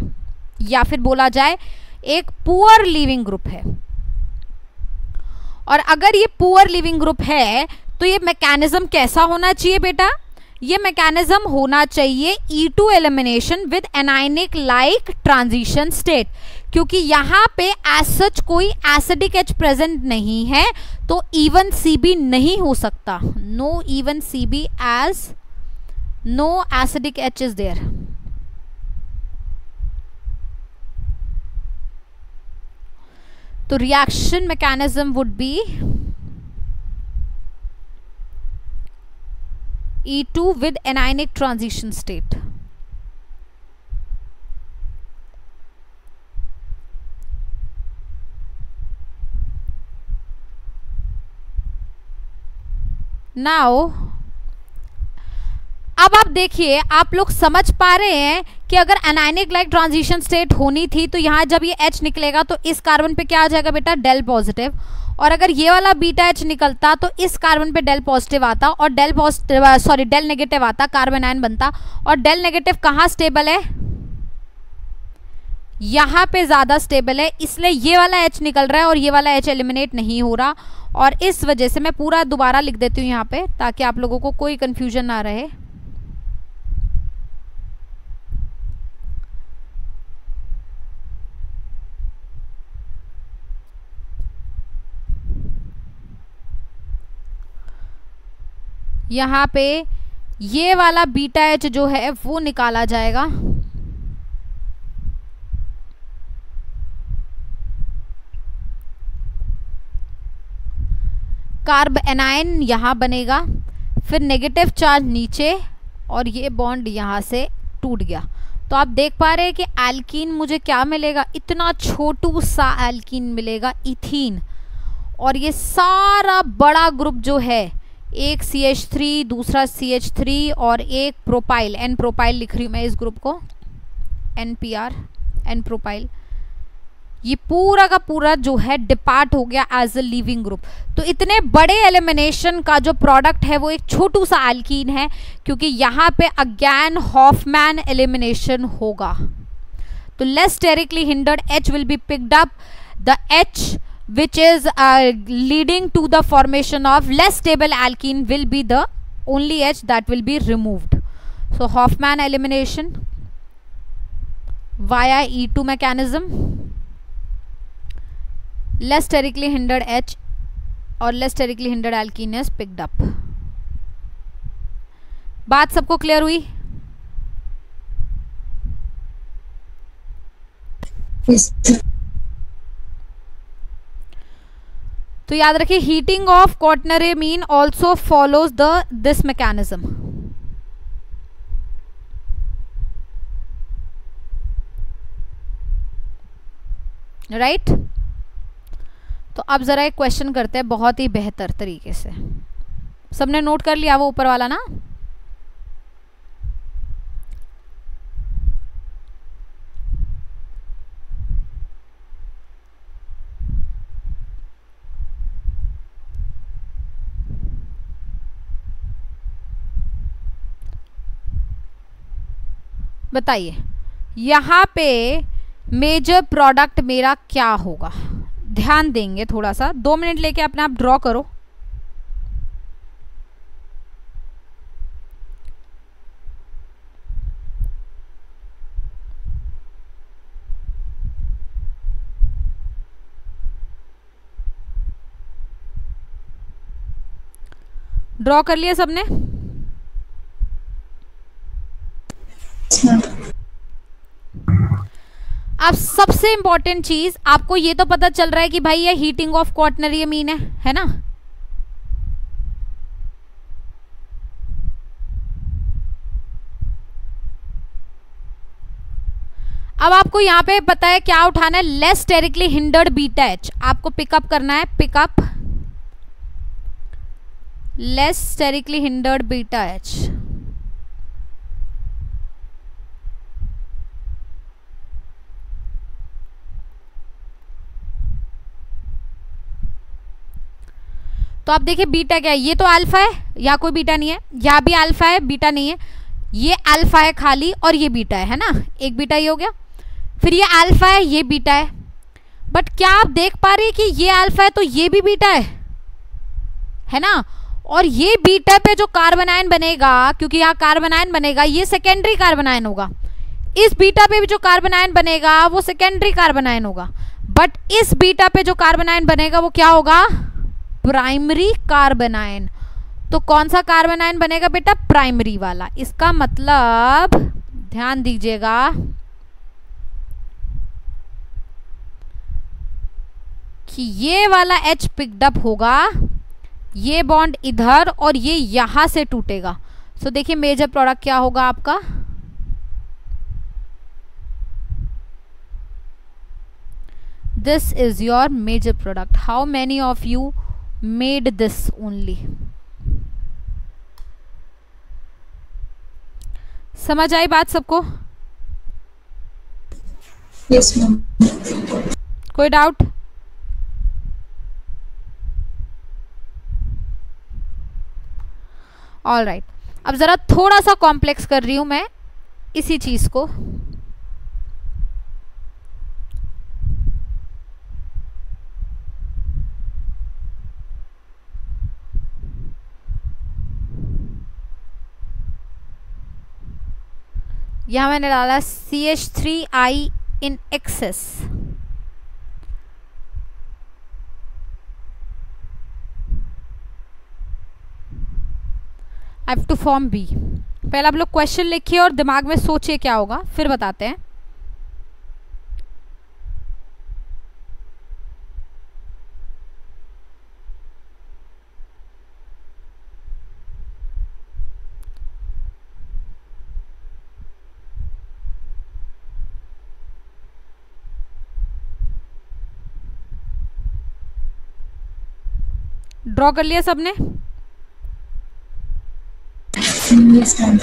Speaker 1: या फिर बोला जाए एक पुअर लीविंग ग्रुप है। और अगर ये पुअर लीविंग ग्रुप है तो ये मैकेनिज्म कैसा होना चाहिए बेटा, ये मैकेनिज्म होना चाहिए E2 elimination with anionic like transition state. क्योंकि यहाँ पे एज सच कोई एसिडिक H प्रेजेंट नहीं है तो इवन CB नहीं हो सकता, no even CB as no acidic H is there. तो reaction mechanism would be E2 with anionic transition state. Now अब आप देखिए, आप लोग समझ पा रहे हैं कि अगर एनायनिक लाइक ट्रांजिशन स्टेट होनी थी तो यहाँ जब ये H निकलेगा तो इस कार्बन पे क्या आ जाएगा बेटा, डेल पॉजिटिव, और अगर ये वाला बीटा H निकलता तो इस कार्बन पे डेल पॉजिटिव आता और डेल नेगेटिव आता, कार्बन आयन बनता। और डेल नेगेटिव कहाँ स्टेबल है, यहाँ पे ज्यादा स्टेबल है, इसलिए ये वाला H निकल रहा है और ये वाला H एलिमिनेट नहीं हो रहा। और इस वजह से मैं पूरा दोबारा लिख देती हूँ यहाँ पे ताकि आप लोगों को कोई कंफ्यूजन ना रहे। यहाँ पे ये वाला बीटा H जो है वो निकाला जाएगा, कार्ब एनायन यहाँ बनेगा, फिर नेगेटिव चार्ज नीचे और ये बॉन्ड यहाँ से टूट गया। तो आप देख पा रहे हैं कि एल्कीन मुझे क्या मिलेगा, इतना छोटू सा एल्कीन मिलेगा, इथीन। और ये सारा बड़ा ग्रुप जो है, एक CH3, दूसरा CH3 और एक प्रोपाइल, N प्रोपाइल लिख रही हूँ मैं इस ग्रुप को, NPR, N प्रोपाइल, ये पूरा का पूरा जो है डिपार्ट हो गया एज अ लिविंग ग्रुप। तो इतने बड़े एलिमिनेशन का जो प्रोडक्ट है वो एक छोटू सा एल्कीन है, क्योंकि यहाँ पे अगेन हॉफमैन एलिमिनेशन होगा। तो less sterically hindered H will be picked up, the H which is leading to the formation of less stable alkene will be the only H that will be removed. So Hofmann elimination via E2 mechanism, less sterically hindered H और less sterically hindered alkene is picked up. बात सबको क्लियर हुई?
Speaker 3: Yes.
Speaker 1: तो याद रखिए, heating of quaternary amine also follows this mechanism. Right? तो अब जरा एक क्वेश्चन करते हैं बहुत ही बेहतर तरीके से। सबने नोट कर लिया वो ऊपर वाला ना? बताइए, यहाँ पे मेजर प्रोडक्ट मेरा क्या होगा? ध्यान देंगे थोड़ा सा, 2 मिनट लेके अपने आप ड्रॉ करो। ड्रॉ कर लिया सबने? अब सबसे इंपॉर्टेंट चीज, आपको ये तो पता चल रहा है कि भाई ये हीटिंग ऑफ क्वाटरनरी अमीन है ना? अब आपको यहाँ पे पता है क्या उठाना है, less sterically hindered beta H आपको पिकअप करना है, pickup less sterically hindered beta H। तो आप देखिए बीटा क्या है, ये तो अल्फा है, या कोई बीटा नहीं है, यहाँ भी अल्फा है, बीटा नहीं है, ये अल्फा है खाली और ये बीटा है ना? एक बीटा ये हो गया, फिर ये अल्फा है, ये बीटा है। बट क्या आप देख पा रहे हैं कि ये अल्फा है तो ये भी बीटा है ना? और ये बीटा पे जो कार्बन आयन बनेगा, क्योंकि यहाँ कार्बन आयन बनेगा, ये सेकेंडरी कार्बन आयन होगा। इस बीटा पे भी जो कार्बन आयन बनेगा वो सेकेंडरी कार्बन आयन होगा, बट इस बीटा पे जो कार्बन आयन बनेगा वो क्या होगा? Primary carbon ion. तो कौन सा कार्बन आयन बनेगा बेटा? प्राइमरी वाला। इसका मतलब ध्यान दीजिएगा, कि ये वाला H पिक्ड अप होगा, ये बॉन्ड इधर और ये यहां से टूटेगा। सो देखिए मेजर प्रोडक्ट क्या होगा आपका? This is your major product. How many of you made this only? समझ आई बात सबको?
Speaker 3: Yes, ma'am.
Speaker 1: कोई डाउट? ऑल राइट, अब जरा थोड़ा सा कॉम्प्लेक्स कर रही हूं मैं इसी चीज को। यहां मैंने डाला CH3I in excess। I have to form B। पहले आप लोग क्वेश्चन लिखिए और दिमाग में सोचिए क्या होगा, फिर बताते हैं। ड्रॉ कर लिया सबने?
Speaker 3: Yes, ma'am.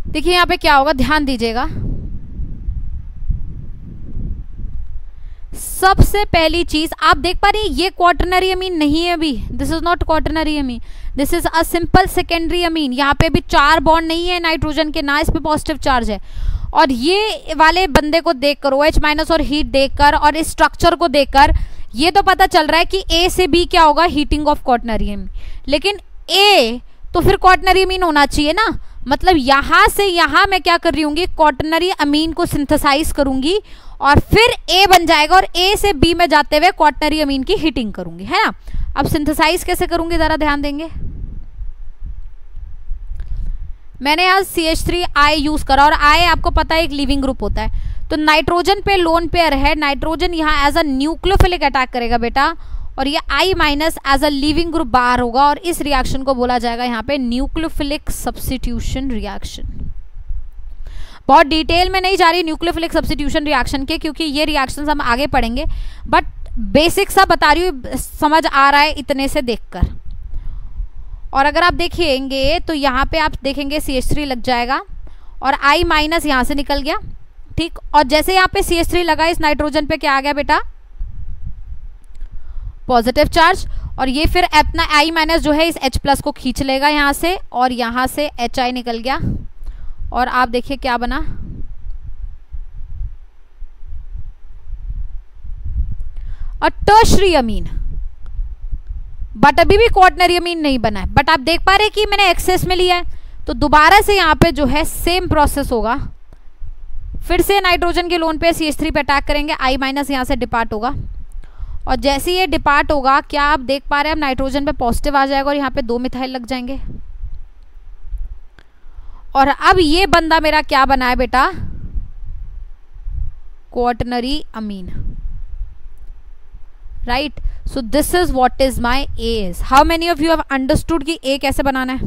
Speaker 1: देखिए यहाँ पे क्या होगा, ध्यान दीजिएगा। सबसे पहली चीज आप देख पा रही है, ये क्वाटरनरी अमीन नहीं है अभी, this is not quaternary amine, this is a simple secondary amine. यहाँ पे भी 4 बॉन्ड नहीं है नाइट्रोजन के, ना इस पे पॉजिटिव चार्ज है। और ये वाले बंदे को देखकर, OH- और हीट देखकर और इस स्ट्रक्चर को देखकर ये तो पता चल रहा है कि A से B क्या होगा, हीटिंग ऑफ क्वाटरनरी अमीन। लेकिन A तो फिर क्वाटरनरी अमीन होना चाहिए ना, मतलब यहां से यहां मैं क्या कर रही हूँ, क्वाटरनरी अमीन को सिंथेसाइज करूंगी और फिर A बन जाएगा और A से B में जाते हुए क्वाटरनरी अमीन की हीटिंग करूंगी, है ना। अब सिंथेसाइज कैसे करूंगी जरा ध्यान देंगे। मैंने यहाँ CH3I यूज करा और I आपको पता है एक लिविंग ग्रुप होता है, तो नाइट्रोजन पे लोन पेयर है, नाइट्रोजन यहाँ एज अ न्यूक्लियोफिलिक अटैक करेगा बेटा, और ये I- as a leaving group बाहर होगा और इस रिएक्शन को बोला जाएगा यहाँ पे न्यूक्लियोफिलिक सब्स्टिट्यूशन रिएक्शन। बहुत डिटेल में नहीं जा रही न्यूक्लियोफिलिक सब्स्टिट्यूशन रिएक्शन के, क्योंकि ये रिएक्शंस हम आगे पढ़ेंगे, बट बेसिक सा बता रही हूँ, समझ आ रहा है इतने से देखकर। और अगर आप देखेंगे तो यहाँ पे आप देखेंगे CH3 लग जाएगा और I- यहाँ से निकल गया, ठीक। और जैसे यहाँ पे CH3 लगा, इस नाइट्रोजन पे क्या आ गया बेटा, पॉजिटिव चार्ज, और ये फिर अपना I- जो है इस H+ को खींच लेगा यहाँ से, और यहाँ से HI निकल गया और आप देखिए क्या बना, और टर्शरी अमीन, बट अभी भी क्वाटरनरी अमीन नहीं बना है। बट आप देख पा रहे हैं कि मैंने एक्सेस में लिया है, तो दोबारा से यहाँ पे जो है सेम प्रोसेस होगा, फिर से नाइट्रोजन के लोन पे CH3 पे अटैक करेंगे, I- यहाँ से डिपार्ट होगा, और जैसे ये डिपार्ट होगा क्या आप देख पा रहे हैं, अब नाइट्रोजन पे पॉजिटिव आ जाएगा और यहाँ पे 2 मिथाइल लग जाएंगे। और अब ये बंदा मेरा क्या बना है बेटा, quaternary amine, right. So this is what is my A is. How many of you have understood कि A कैसे बनाना है?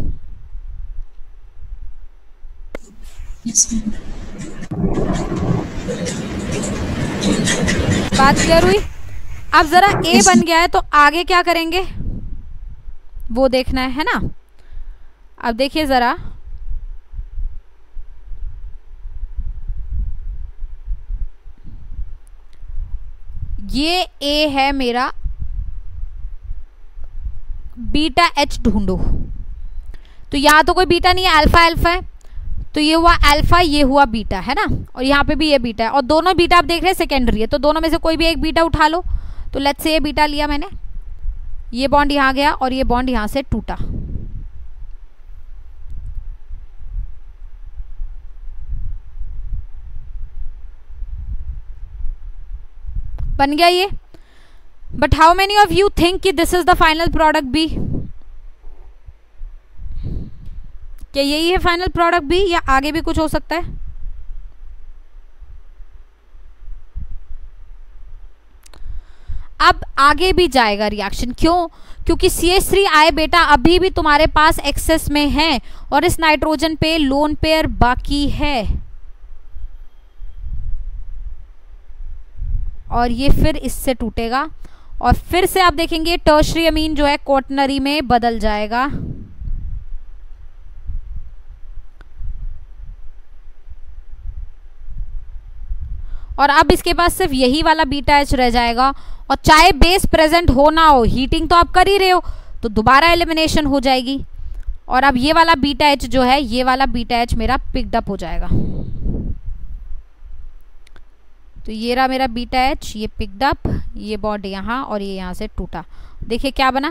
Speaker 3: Yes, ma'am.
Speaker 1: बात क्लियर हुई? अब जरा A बन गया है तो आगे क्या करेंगे वो देखना है ना। अब देखिए जरा, ये A है मेरा, बीटा H ढूंढो, तो यहां तो कोई बीटा नहीं है, अल्फा अल्फा है, तो ये हुआ अल्फा, ये हुआ बीटा, है ना। और यहाँ पे भी ये बीटा है, और दोनों बीटा आप देख रहे हैं सेकेंडरी है, तो दोनों में से कोई भी एक बीटा उठा लो। तो लेट्स से ये बीटा लिया मैंने, ये बॉन्ड यहाँ गया और ये बॉन्ड यहाँ से टूटा, बन गया ये। But how many of you think कि this is the final product B? क्या यही है फाइनल प्रोडक्ट बी, या आगे भी कुछ हो सकता है? अब आगे भी जाएगा रिएक्शन, क्यों? क्योंकि CH3I बेटा अभी भी तुम्हारे पास एक्सेस में है और इस नाइट्रोजन पे लोन पेयर बाकी है, और ये फिर इससे टूटेगा और फिर से आप देखेंगे टर्शरी अमीन जो है क्वाटरनरी में बदल जाएगा। और अब इसके पास सिर्फ यही वाला बीटा एच रह जाएगा, और चाहे बेस प्रेजेंट हो ना हो, हीटिंग तो आप कर ही रहे हो, तो दोबारा एलिमिनेशन हो जाएगी। और अब ये वाला बीटा एच जो है, ये वाला बीटा एच मेरा पिक्ड अप हो जाएगा। तो ये रहा मेरा बीटा एच, ये पिक्ड अप, ये बॉन्ड यहाँ और ये यहाँ से टूटा। देखिए क्या बना,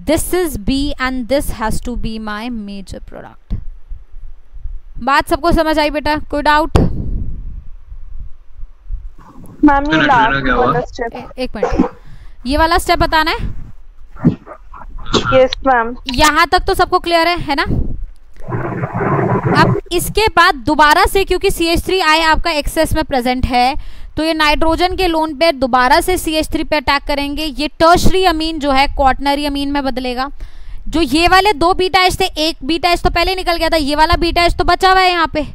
Speaker 1: this is B and this has to be my major product. बात सबको समझ आई बेटा? कोई डाउट?
Speaker 2: मैम ये लास्ट वाला स्टेप,
Speaker 1: एक मिनट, ये वाला स्टेप बताना है।
Speaker 2: Yes ma'am.
Speaker 1: यहाँ तक तो सबको क्लियर है ना? अब इसके बाद दोबारा से, क्योंकि CH3I आपका एक्सेस में प्रेजेंट है, तो ये नाइट्रोजन के लोन पेयर दोबारा से CH3 पे अटैक करेंगे। ये टर्शरी अमीन जो है क्वाटनरी अमीन में बदलेगा। जो ये वाले 2 बीटा एच थे, एक बीटा एच तो पहले निकल गया था, ये वाला बीटा एच तो बचा हुआ है यहाँ पे।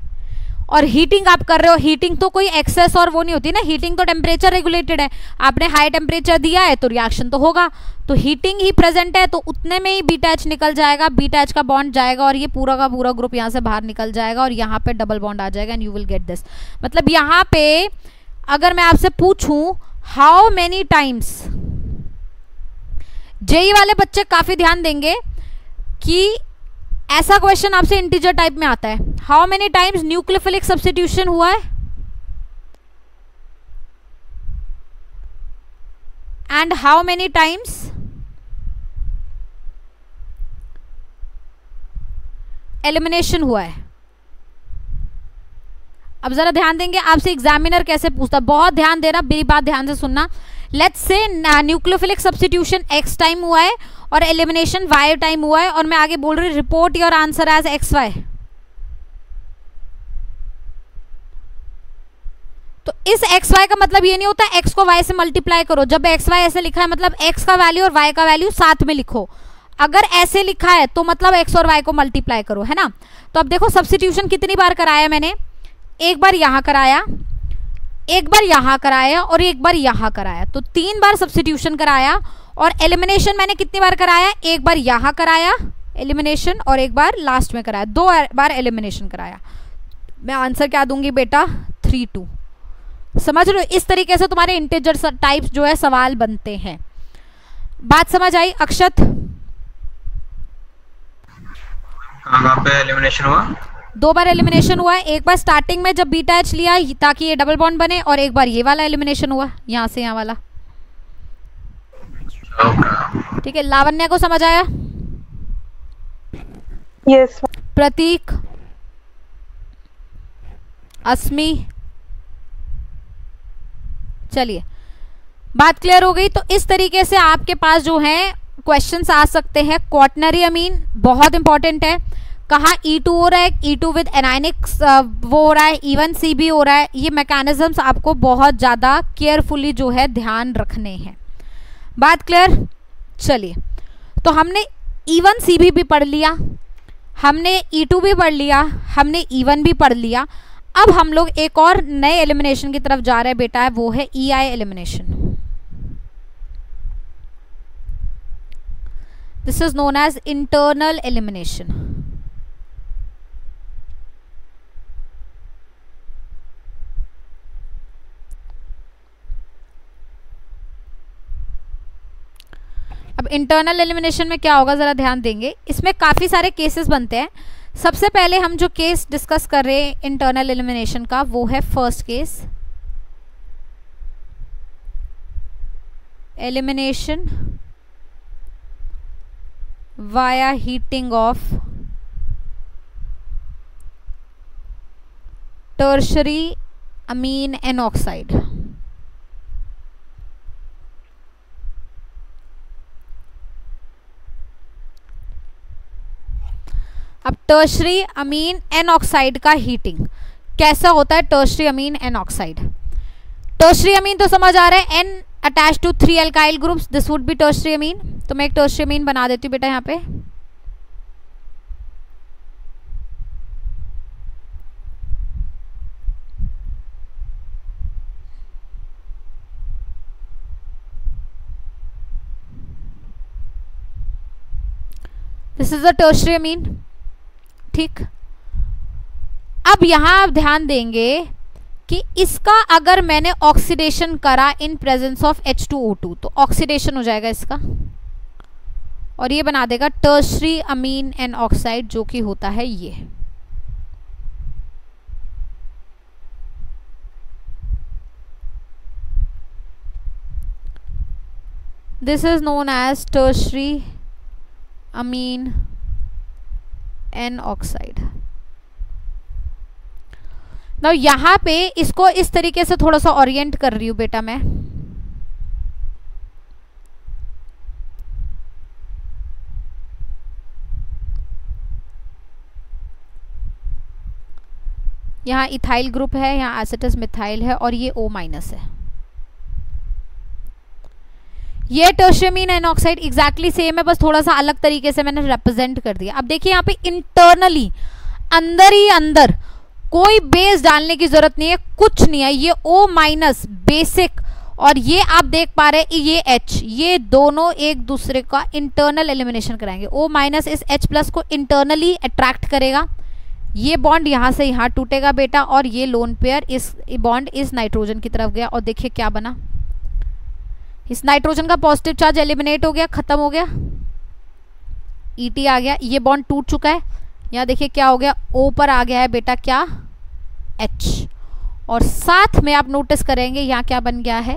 Speaker 1: और हीटिंग आप कर रहे हो, हीटिंग तो कोई एक्सेस और वो नहीं होती ना, हीटिंग तो टेम्परेचर रेगुलेटेड है। आपने हाई टेम्परेचर दिया है तो रिएक्शन तो होगा, तो हीटिंग ही प्रेजेंट है, तो उतने में ही बीटा एच निकल जाएगा, बीटा एच का बॉन्ड जाएगा और ये पूरा का पूरा ग्रुप यहाँ से बाहर निकल जाएगा और यहाँ पे डबल बॉन्ड आ जाएगा and you will get this. मतलब यहाँ पे अगर मैं आपसे पूछूं हाउ मेनी टाइम्स, जेई वाले बच्चे काफी ध्यान देंगे कि ऐसा क्वेश्चन आपसे इंटीजर टाइप में आता है, how many times nucleophilic substitution हुआ है and how many times elimination हुआ है। अब जरा ध्यान देंगे, आपसे एग्जामिनर कैसे पूछता है, बहुत ध्यान देना, मेरी बात ध्यान से सुनना। Let's say nucleophilic substitution x time हुआ है और एलिमिनेशन y टाइम हुआ है, और मैं आगे बोल रही हूँ report your answer as xy। तो इस xy का मतलब ये नहीं होता x को y से मल्टीप्लाई करो। जब xy ऐसे लिखा है मतलब x का वैल्यू और y का वैल्यू साथ में लिखो। अगर ऐसे लिखा है तो मतलब x और y को मल्टीप्लाई करो, है ना। तो अब देखो सब्स्टिट्यूशन कितनी बार कराया मैंने, एक बार यहाँ कराया, एक बार यहाँ कराया और एक बार यहाँ कराया, तो 3 बार सब्स्टिट्यूशन कराया। और एलिमिनेशन मैंने कितनी बार कराया, एक बार यहाँ कराया एलिमिनेशन और एक बार लास्ट में कराया, 2 बार एलिमिनेशन कराया। मैं आंसर क्या दूंगी बेटा, 3-2। समझ रहे हो? इस तरीके से तुम्हारे इंटीजर टाइप्स जो है सवाल बनते हैं। बात समझ आई? अक्षत
Speaker 4: कहाँ पे एलिमिनेशन हुआ?
Speaker 1: 2 बार एलिमिनेशन हुआ है, एक बार स्टार्टिंग में जब बीटा एच लिया ताकि ये डबल बॉन्ड बने, और एक बार ये वाला एलिमिनेशन हुआ यहाँ से यहाँ वाला। ठीक है, लावण्या को समझ आया?
Speaker 2: यस।
Speaker 1: प्रतीक, अस्मी, चलिए बात क्लियर हो गई। तो इस तरीके से आपके पास जो है क्वेश्चंस आ सकते हैं। क्वाटनरी अमीन बहुत इंपॉर्टेंट है, कहाँ E2 हो रहा है, E2 विद एनायनिक्स वो हो रहा है, इवन CB हो रहा है। ये मैकेनिज्म्स आपको बहुत ज़्यादा केयरफुली जो है ध्यान रखने हैं। बात क्लियर? चलिए, तो हमने E1 CB भी पढ़ लिया, हमने E2 भी पढ़ लिया, हमने E1 भी पढ़ लिया। अब हम लोग एक और नए एलिमिनेशन की तरफ जा रहे हैं बेटा, वो है EI elimination. This is known as internal elimination. अब इंटरनल एलिमिनेशन में क्या होगा जरा ध्यान देंगे, इसमें काफी सारे केसेस बनते हैं। सबसे पहले हम जो केस डिस्कस कर रहे हैं इंटरनल एलिमिनेशन का, वो है first case, elimination via heating of tertiary amine N oxide. अब टर्शरी अमीन एन ऑक्साइड का हीटिंग कैसा होता है? Tertiary amine N oxide, tertiary amine तो समझ आ रहा है, N attach to 3 alkyl groups, this would be tertiary amine. तो मैं एक टर्शरी अमीन बना देती हूँ बेटा यहाँ पे। दिस इज अ टर्शरी अमीन। ठीक, अब यहां आप ध्यान देंगे कि इसका अगर मैंने ऑक्सीडेशन करा इन प्रेजेंस ऑफ H2O2 तो ऑक्सीडेशन हो जाएगा इसका, और ये बना देगा टर्शरी अमीन एन ऑक्साइड, जो कि होता है ये। This is known as tertiary amine N oxide. Now यहां पे इसको इस तरीके से थोड़ा सा ओरिएंट कर रही हूं बेटा मैं। यहाँ इथाइल ग्रुप है, यहाँ एसिटस मिथाइल है, और ये O- है। ये टर्शियमीन एन ऑक्साइड एग्जैक्टली सेम है, बस थोड़ा सा अलग तरीके से मैंने रिप्रेजेंट कर दिया। अब देखिए यहाँ पे इंटरनली अंदर ही अंदर कोई बेस डालने की जरूरत नहीं है, कुछ नहीं है। ये O- बेसिक, और ये आप देख पा रहे हैं ये H, ये दोनों एक दूसरे का इंटरनल एलिमिनेशन कराएंगे। O- इस H+ को इंटरनली अट्रैक्ट करेगा, ये बॉन्ड यहाँ से यहाँ टूटेगा बेटा, और ये लोन पेयर इस बॉन्ड इस नाइट्रोजन की तरफ गया, और देखिए क्या बना, इस नाइट्रोजन का पॉजिटिव चार्ज एलिमिनेट हो गया, खत्म हो गया, ET आ गया, ये बॉन्ड टूट चुका है। यहाँ देखिए क्या हो गया, O पर आ गया है बेटा क्या, H, और साथ में आप नोटिस करेंगे यहाँ क्या बन गया है,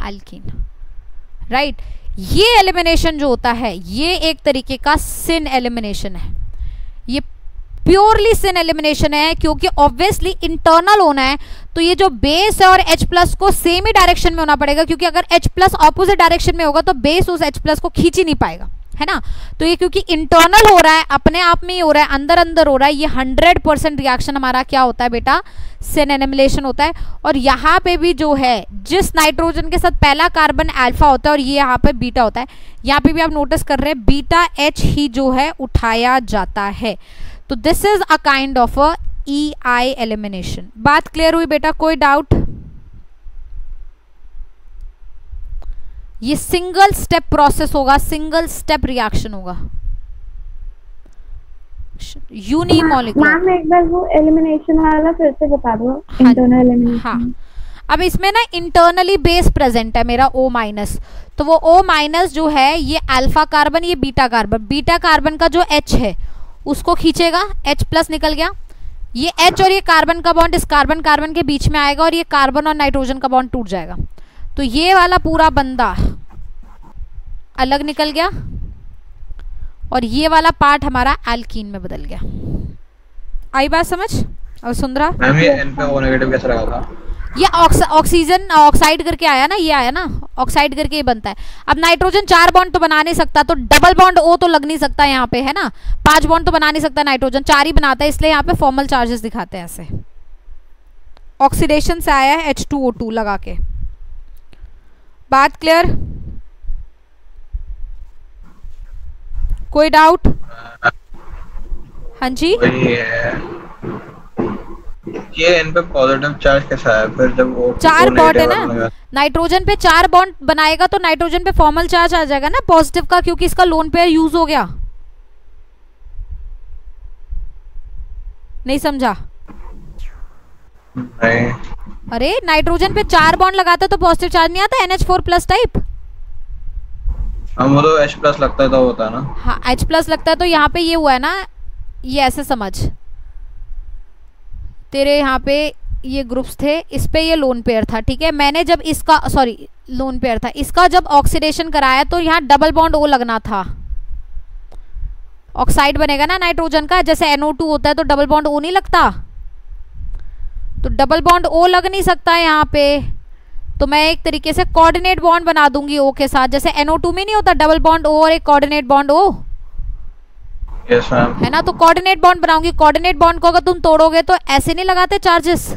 Speaker 1: एल्कीन, राइट। ये एलिमिनेशन जो होता है ये एक तरीके का सिन एलिमिनेशन है, ये प्योरली सिन एलिमिनेशन है, क्योंकि ऑब्वियसली इंटरनल होना है तो ये जो बेस है और H+ को सेम ही डायरेक्शन में होना पड़ेगा, क्योंकि अगर H+ ऑपोजिट डायरेक्शन में होगा तो बेस उस H+ को खींच ही नहीं पाएगा, है ना। तो ये क्योंकि इंटरनल हो रहा है, अपने आप में ही हो रहा है, अंदर अंदर हो रहा है, ये 100% रिएक्शन हमारा क्या होता है बेटा, सिन एलिमिनेशन होता है। और यहाँ पे भी जो है, जिस नाइट्रोजन के साथ पहला कार्बन अल्फा होता है और ये यहाँ पे बीटा होता है, यहाँ पे भी आप नोटिस कर रहे हैं बीटा H ही जो है उठाया जाता है। तो this is a kind of a EI elimination. बात क्लियर हुई बेटा, कोई डाउट? ये सिंगल स्टेप प्रोसेस होगा, सिंगल स्टेप रिएक्शन होगा, यूनिमॉलिक्यूलर।
Speaker 2: मैम एक बार वो एलिमिनेशन वाला फिर से बता दो, इंटरनल एलिमिनेशन।
Speaker 1: हाँ, अब इसमें ना इंटरनली बेस प्रेजेंट है मेरा O-, तो वो O- जो है ये अल्फा कार्बन, ये बीटा कार्बन, बीटा कार्बन का जो H है उसको खींचेगा, H+ निकल गया, ये H और ये कार्बन का बॉन्ड इस कार्बन कार्बन के बीच में आएगा और ये कार्बन और नाइट्रोजन का बॉन्ड टूट जाएगा, तो ये वाला पूरा बंदा अलग निकल गया और ये वाला पार्ट हमारा एल्कीन में बदल गया। आई बात समझ? और सुन रहा
Speaker 4: मैम ये N पे O- कैसे लगा था?
Speaker 1: ये ऑक्सीजन ऑक्साइड करके आया ना, ये आया ना ऑक्साइड करके ये बनता है। अब नाइट्रोजन 4 बॉन्ड तो बना नहीं सकता, तो डबल बॉन्ड O तो लग नहीं सकता यहाँ पे, है ना। 5 बॉन्ड तो बना नहीं सकता नाइट्रोजन, 4 ही बनाता है, इसलिए यहाँ पे फॉर्मल चार्जेस दिखाते हैं ऐसे। ऑक्सीडेशन से आया है H2O2 लगा के। बात क्लियर? कोई डाउट? हाँ जी,
Speaker 4: ये N पे पॉजिटिव चार्ज कैसा है फिर जब वो
Speaker 1: 4 बॉन्ड है ना, नाइट्रोजन पे 4 बॉन्ड बनाएगा तो नाइट्रोजन पे फॉर्मल चार्ज आ जाएगा ना पॉजिटिव का, क्योंकि इसका लोन पेयर यूज हो गया। नहीं समझा?
Speaker 4: नहीं।
Speaker 1: अरे नाइट्रोजन पे 4 बॉन्ड लगाता तो पॉजिटिव चार्ज नहीं आता, NH4+ टाइप।
Speaker 4: हम वो तो H+ लगता है तो होता है ना।
Speaker 1: हाँ H+ लगता है, तो यहाँ पे ये हुआ है ना, ये ऐसे समझ, तेरे यहाँ पे ये ग्रुप्स थे, इस पे ये लोन पेयर था, ठीक है। मैंने जब इसका सॉरी लोन पेयर था, इसका जब ऑक्सीडेशन कराया तो यहाँ डबल बॉन्ड O लगना था, ऑक्साइड बनेगा ना नाइट्रोजन का, जैसे NO2 होता है तो डबल बॉन्ड O नहीं लगता, तो डबल बॉन्ड O लग नहीं सकता यहाँ पे, तो मैं एक तरीके से कोऑर्डिनेट बॉन्ड बना दूंगी O के साथ, जैसे NO2 में नहीं होता डबल बॉन्ड O और एक coordinate bond O,
Speaker 4: yes ma'am,
Speaker 1: है ना। तो कोऑर्डिनेट बॉन्ड बनाऊंगी, कोऑर्डिनेट बॉन्ड को अगर तुम तोड़ोगे तो ऐसे नहीं लगाते चार्जेस।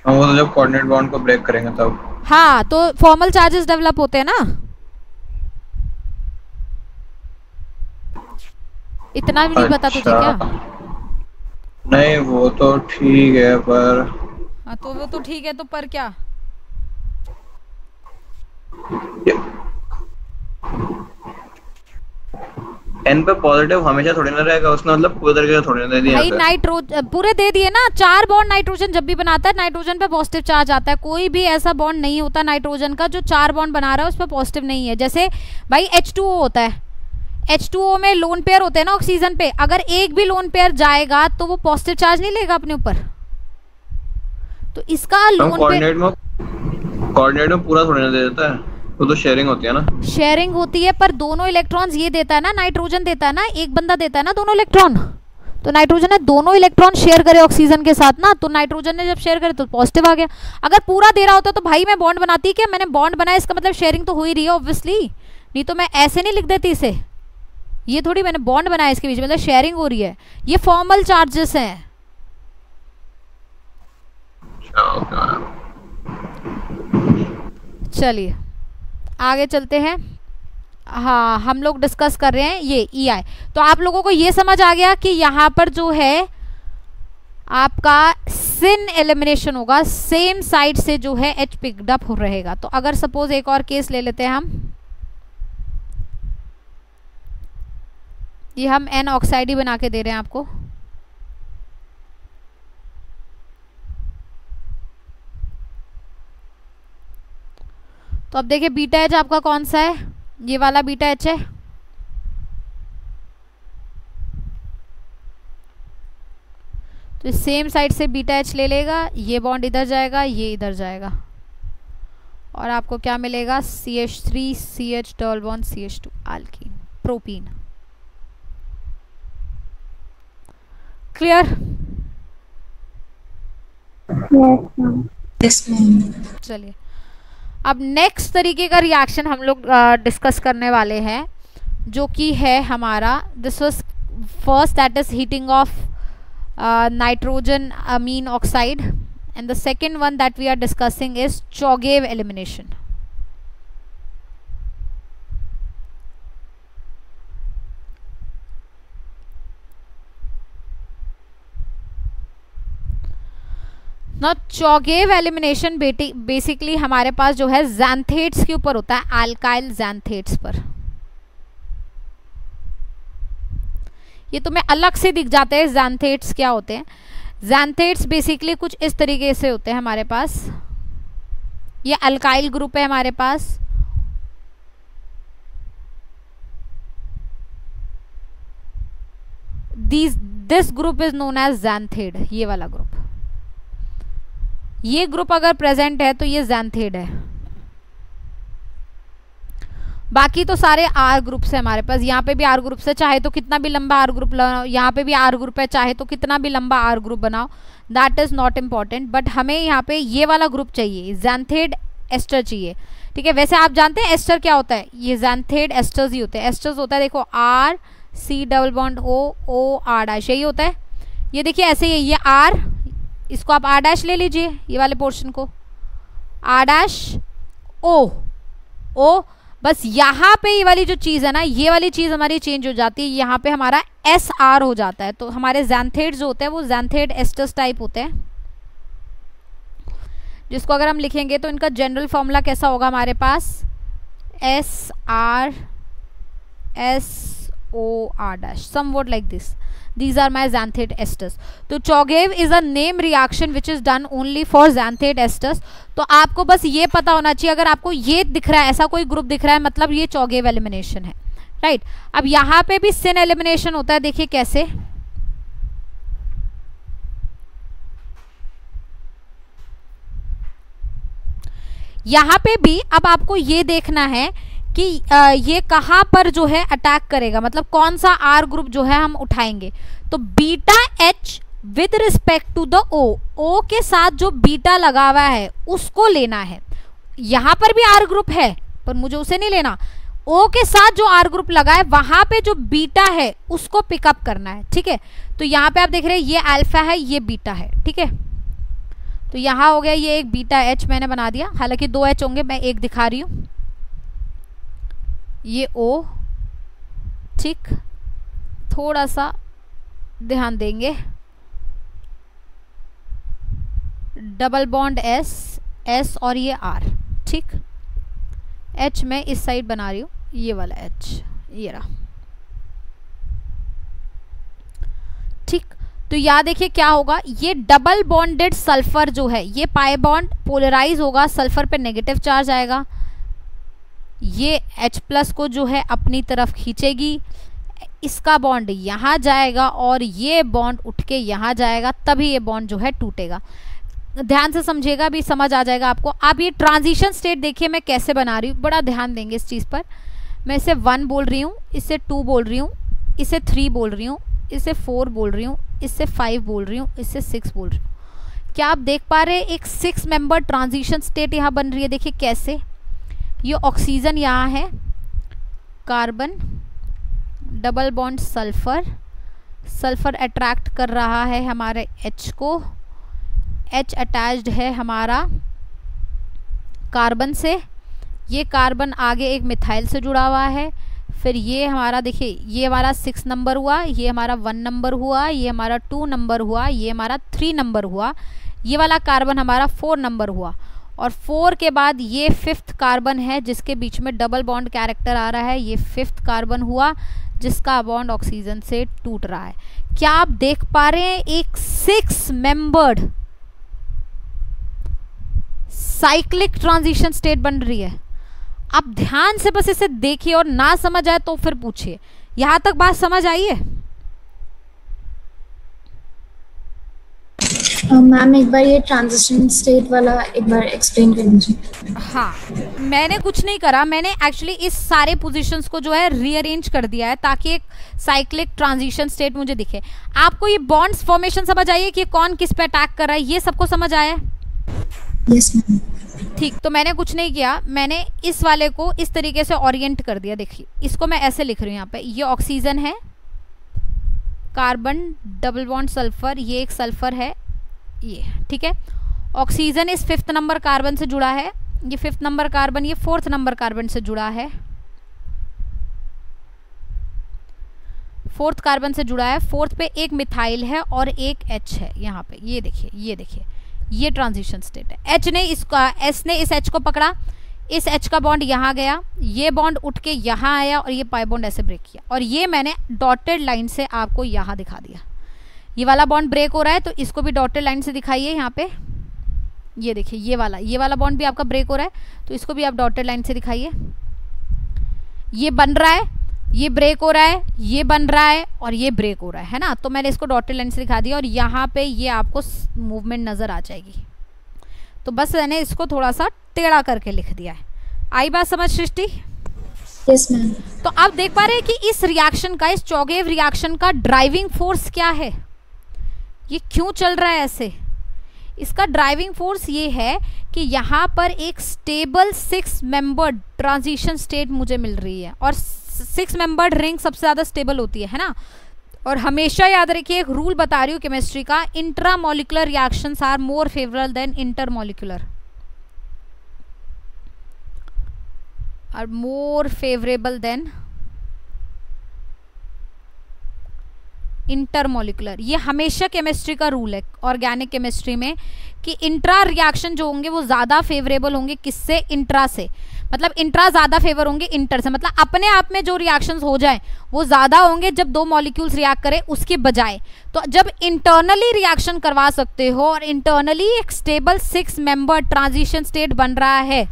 Speaker 4: हम वो तो जब कोऑर्डिनेट बॉन्ड को ब्रेक करेंगे तब।
Speaker 1: हाँ, तो फॉर्मल चार्जेस डेवलप होते हैं ना। इतना भी नहीं पता तुझे क्या?
Speaker 4: नहीं वो तो ठीक है, पर
Speaker 1: हाँ तो वो तो ठीक है, तो पर क्या?
Speaker 4: N पे पॉजिटिव हमेशा थोड़ी ना रहेगा, उसने मतलब पूरे तरीके से थोड़ी ना दे दिया
Speaker 1: भाई
Speaker 4: यहाँ पे।
Speaker 1: नाइट्रोजन पूरे दे दिए ना, 4 बॉन्ड नाइट्रोजन जब भी बनाता है नाइट्रोजन पे पॉजिटिव चार्ज आता है। कोई भी ऐसा बॉन्ड नहीं होता नाइट्रोजन का जो 4 बॉन्ड बना रहा है उस पर पॉजिटिव नहीं है। जैसे भाई H2O होता है, H2O में लोन पेयर होते हैं ना ऑक्सीजन पे, अगर एक भी लोन पेयर जाएगा तो वो पॉजिटिव चार्ज नहीं लेगा अपने ऊपर। तो इसका लोन पेयर
Speaker 4: कोऑर्डिनेट में पूरा थोड़ी ना दे देता है, वो तो शेयरिंग होती है ना।
Speaker 1: शेयरिंग होती है पर दोनों इलेक्ट्रॉन्स ये देता है ना, नाइट्रोजन देता है ना, एक बंदा देता है ना दोनों इलेक्ट्रॉन। तो नाइट्रोजन ने दोनों इलेक्ट्रॉन शेयर करे ऑक्सीजन के साथ ना, तो नाइट्रोजन ने जब शेयर करे तो पॉजिटिव आ गया। अगर पूरा दे रहा होता तो भाई मैं बॉन्ड बनाती, क्या मैंने बॉन्ड बनाया इसका मतलब शेयरिंग तो हो ही रही है ऑब्वियसली, नहीं तो मैं ऐसे नहीं लिख देती इसे। ये थोड़ी मैंने बॉन्ड बनाया इसके बीच में, मतलब शेयरिंग हो रही है। ये फॉर्मल चार्जेस हैं। चलिए आगे चलते हैं। हाँ हम लोग डिस्कस कर रहे हैं ये EI। तो आप लोगों को ये समझ आ गया कि यहाँ पर जो है आपका सिन एलिमिनेशन होगा, सेम साइड से जो है H पिक्ड अप हो रहेगा। तो अगर सपोज एक और केस ले लेते हैं हम, ये हम N ऑक्साइड ही बना के दे रहे हैं आपको। तो अब देखिए बीटा H आपका कौन सा है, ये वाला बीटा H है। तो सेम साइड से बीटा H ले लेगा, ये बॉन्ड इधर जाएगा, ये इधर जाएगा, और आपको क्या मिलेगा CH3 CH double bond CH2 alkene propene. Clear?
Speaker 3: Yes, ma'am.
Speaker 1: चलिए अब नेक्स्ट तरीके का रिएक्शन हम लोग डिस्कस करने वाले हैं, जो कि है हमारा, this was first that is heating of nitrogen amine oxide, and the second one that we are discussing is Chugaev elimination. ना चौगेव एलिमिनेशन बेसिकली हमारे पास जो है ज़ैंथेट्स के ऊपर होता है, अल्काइल ज़ैंथेट्स पर। ये तुम्हें अलग से दिख जाते हैं ज़ैंथेट्स क्या होते हैं। ज़ैंथेट्स बेसिकली कुछ इस तरीके से होते हैं हमारे पास। ये अल्काइल ग्रुप है हमारे पास, this group is known as xanthate. ये वाला ग्रुप, ये ग्रुप अगर प्रेजेंट है तो ये ज़ैंथेड है। बाकी तो सारे आर ग्रुप्स है हमारे पास। यहाँ पे भी आर ग्रुप है, चाहे तो कितना भी लंबा आर ग्रुप बनाओ, यहाँ पे भी आर ग्रुप है, चाहे तो कितना भी लंबा आर ग्रुप बनाओ, that is not important. But हमें यहाँ पे ये वाला ग्रुप चाहिए, ज़ैंथेड एस्टर चाहिए। ठीक है, वैसे आप जानते हैं एस्टर क्या होता है, ये ज़ैंथेड एस्टर्स ही होते हैं। एस्टर्स होता है देखो R C double bond O R dash, यही होता है। ये देखिए ऐसे ही, ये R, इसको आप R डैश ले लीजिए, ये वाले पोर्शन को R डैश O। बस यहाँ पे ये वाली जो चीज़ है ना, ये वाली चीज़ हमारी चेंज हो जाती है, यहाँ पे हमारा SR हो जाता है। तो हमारे ज़ैंथेड जो होते हैं वो ज़ैंथेड एस्टर्स टाइप होते हैं, जिसको अगर हम लिखेंगे तो इनका जनरल फॉर्मूला कैसा होगा हमारे पास, SR SOR dash, somewhat like this. These are my xanthate esters. तो चौगेव is a name reaction which is done only for xanthate esters. तो आपको बस ये पता होना चाहिए, अगर आपको ये दिख रहा है, ऐसा कोई ग्रुप दिख रहा है, मतलब ये चौगेव एलिमिनेशन है, राइट। अब यहाँ पे भी सिन एलिमिनेशन होता है, देखिए कैसे। यहाँ पे भी अब आपको ये देखना है कि ये कहाँ पर जो है अटैक करेगा, मतलब कौन सा आर ग्रुप जो है हम उठाएंगे। तो beta H with respect to the O के साथ जो बीटा लगा हुआ है उसको लेना है। यहाँ पर भी आर ग्रुप है पर मुझे उसे नहीं लेना, O के साथ जो आर ग्रुप लगा है वहां पे जो बीटा है उसको पिकअप करना है। ठीक है, तो यहाँ पे आप देख रहे हैं ये अल्फा है, ये बीटा है। ठीक है, तो यहाँ हो गया ये एक बीटा H मैंने बना दिया, हालांकि 2 H होंगे, मैं एक दिखा रही हूँ, ये O। ठीक, थोड़ा सा ध्यान देंगे, डबल बॉन्ड S और ये R। ठीक, H मैं इस साइड बना रही हूँ, ये वाला H, ये रहा। ठीक, तो यहाँ देखिए क्या होगा, ये डबल बॉन्डेड सल्फर जो है ये पाई बॉन्ड पोलराइज होगा, सल्फर पे नेगेटिव चार्ज आएगा, ये H+ को जो है अपनी तरफ खींचेगी, इसका बॉन्ड यहाँ जाएगा और ये बॉन्ड उठ के यहाँ जाएगा, तभी ये बॉन्ड जो है टूटेगा। ध्यान से समझिएगा, अभी समझ आ जाएगा आपको। आप ये ट्रांजिशन स्टेट देखिए मैं कैसे बना रही हूँ, बड़ा ध्यान देंगे इस चीज़ पर। मैं इसे 1 बोल रही हूँ, इसे 2 बोल रही हूँ, इसे 3 बोल रही हूँ, इसे 4 बोल रही हूँ, इससे 5 बोल रही हूँ, इससे 6 बोल रही हूँ। क्या आप देख पा रहे हैं एक 6 मेंबर ट्रांजिशन स्टेट यहाँ बन रही है? देखिए कैसे, ये ऑक्सीजन यहाँ है, carbon, double bond sulphur, sulphur attract कर रहा है हमारे H को, H अटैच्ड है हमारा कार्बन से, ये कार्बन आगे एक मिथाइल से जुड़ा हुआ है, फिर ये हमारा देखिए ये हमारा 6 नंबर हुआ, ये हमारा 1 नंबर हुआ, ये हमारा 2 नंबर हुआ, ये हमारा 3 नंबर हुआ, ये वाला कार्बन हमारा 4 नंबर हुआ, और 4 के बाद ये 5th कार्बन है जिसके बीच में डबल बॉन्ड कैरेक्टर आ रहा है, ये 5th कार्बन हुआ जिसका बॉन्ड ऑक्सीजन से टूट रहा है। क्या आप देख पा रहे हैं एक 6 मेंबर्ड साइक्लिक ट्रांजिशन स्टेट बन रही है? आप ध्यान से बस इसे देखिए और ना समझ आए तो फिर पूछिए। यहां तक बात समझ आई है?
Speaker 3: मैम एक बार ये ट्रांजिशन स्टेट वाला एक बार एक्सप्लेन कर दीजिए।
Speaker 1: हाँ, मैंने कुछ नहीं करा, मैंने एक्चुअली इस सारे पोजीशंस को जो है रीअरेंज कर दिया है ताकि एक साइक्लिक ट्रांजिशन स्टेट मुझे दिखे। आपको ये बॉन्ड्स फॉर्मेशन समझ आई है कि कौन किस पे अटैक कर रहा है, ये सबको समझ आया है?
Speaker 3: Yes ma'am.
Speaker 1: ठीक, तो मैंने कुछ नहीं किया, मैंने इस वाले को इस तरीके से ओरिएंट कर दिया। देखिए इसको मैं ऐसे लिख रही हूँ, यहाँ पे ये ऑक्सीजन है, कार्बन, डबल बॉन्ड सल्फर, ये एक सल्फर है, ये ठीक है। ऑक्सीजन इस 5th नंबर कार्बन से जुड़ा है, ये 5th नंबर कार्बन ये 4th नंबर कार्बन से जुड़ा है, 4th कार्बन से जुड़ा है, 4th पे एक मिथाइल है और एक H है यहाँ पे, ये देखिए ये देखिए, ये ट्रांजिशन स्टेट है। H ने इसका, S ने इस H को पकड़ा, इस H का बॉन्ड यहाँ गया, ये बॉन्ड उठ के यहाँ आया और ये पाई बॉन्ड ऐसे ब्रेक किया, और ये मैंने डॉटेड लाइन से आपको यहाँ दिखा दिया। ये वाला बॉन्ड ब्रेक हो रहा है तो इसको भी डॉटेड लाइन से दिखाइए यहाँ पे, ये देखिए ये वाला बॉन्ड भी आपका ब्रेक हो रहा है तो इसको भी आप डॉटेड लाइन से दिखाइए। ये बन रहा है, ये ब्रेक हो रहा है, ये बन रहा है और ये ब्रेक हो रहा है ना, तो मैंने इसको डॉटेड लाइन से दिखा दिया और यहाँ पे ये आपको मूवमेंट नज़र आ जाएगी। तो बस मैंने इसको थोड़ा सा टेढ़ा करके लिख दिया है। आई बात समझ सृष्टि?
Speaker 3: Yes ma'am.
Speaker 1: तो आप देख पा रहे हैं कि इस रिएक्शन का, इस चौगेव रिएक्शन का ड्राइविंग फोर्स क्या है, ये क्यों चल रहा है ऐसे? इसका ड्राइविंग फोर्स ये है कि यहाँ पर एक स्टेबल 6 मेंबर्ड ट्रांजिशन स्टेट मुझे मिल रही है, और 6 मेंबर्ड रिंग सबसे ज़्यादा स्टेबल होती है ना। और हमेशा याद रखिए, एक रूल बता रही हूँ केमिस्ट्री का, intramolecular reactions are more favourable than intermolecular, are more favourable than intermolecular. ये हमेशा केमिस्ट्री का रूल है ऑर्गेनिक केमिस्ट्री में कि इंट्रा रिएक्शन जो होंगे वो ज़्यादा फेवरेबल होंगे किससे? इंट्रा से, मतलब इंट्रा ज़्यादा फेवर होंगे इंटर से, मतलब अपने आप में जो रिएक्शंस हो जाए वो ज़्यादा होंगे जब 2 मॉलिक्यूल्स रिएक्ट करें उसके बजाय। तो जब इंटरनली रिएक्शन करवा सकते हो और इंटरनली एक स्टेबल 6 मेंबर ट्रांजिशन स्टेट बन रहा है,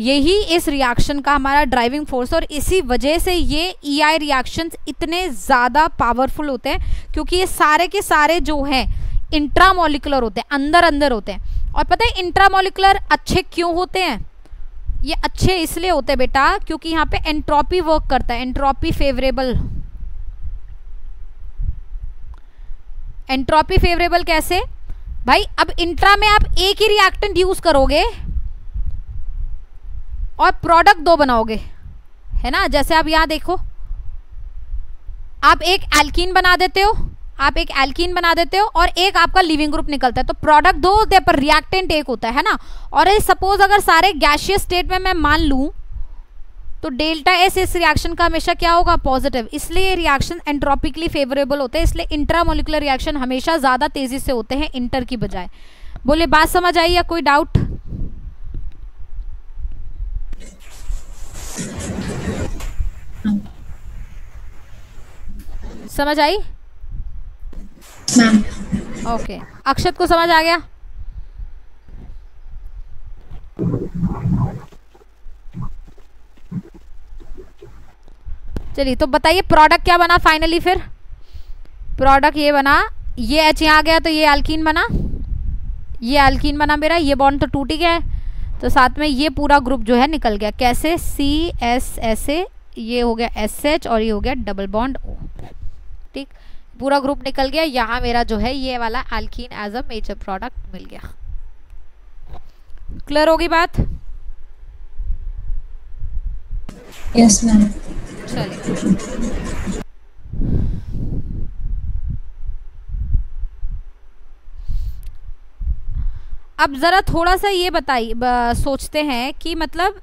Speaker 1: यही इस रिएक्शन का हमारा ड्राइविंग फोर्स, और इसी वजह से ये EI रिएक्शंस इतने ज़्यादा पावरफुल होते हैं क्योंकि ये सारे के सारे जो हैं इंट्रामोलिकुलर होते हैं, अंदर अंदर होते हैं। और पता है इंट्रामोलिकुलर अच्छे क्यों होते हैं? ये अच्छे इसलिए होते हैं बेटा क्योंकि यहाँ पे एंट्रोपी वर्क करता है, एंट्रोपी फेवरेबल। एंट्रोपी फेवरेबल कैसे भाई? अब इंट्रा में आप एक ही रिएक्टेंट यूज करोगे और प्रोडक्ट 2 बनाओगे, है ना। जैसे आप यहाँ देखो, आप एक एल्कीन बना देते हो, आप एक एल्कीन बना देते हो और एक आपका लिविंग ग्रुप निकलता है, तो प्रोडक्ट 2 होते हैं पर रिएक्टेंट 1 होता है ना। और सपोज अगर सारे गैसियस स्टेट में मैं मान लूँ तो डेल्टा एस इस रिएक्शन का हमेशा क्या होगा? पॉजिटिव। इसलिए रिएक्शन एंट्रोपिकली फेवरेबल होते हैं, इसलिए इंट्रामोलिकुलर रिएक्शन हमेशा ज़्यादा तेज़ी से होते हैं इंटर की बजाय। बोले बात समझ आई या कोई डाउट? समझ आई?
Speaker 3: मैम।
Speaker 1: ओके, अक्षत को समझ आ गया? चलिए तो बताइए प्रोडक्ट क्या बना फाइनली। फिर प्रोडक्ट ये बना, ये H यहाँ आ गया तो ये एल्कीन बना, ये एल्कीन बना मेरा, ये बॉन्ड तो टूट ही गया है, तो साथ में ये पूरा ग्रुप जो है निकल गया। कैसे? CSSA, ये हो गया SH और ये हो गया डबल बॉन्ड O। ठीक, पूरा ग्रुप निकल गया। यहाँ मेरा जो है ये वाला alkene as a major product मिल गया। क्लियर होगी बात?
Speaker 3: Yes ma'am.
Speaker 1: चलिए अब जरा थोड़ा सा ये बताइए, सोचते हैं कि मतलब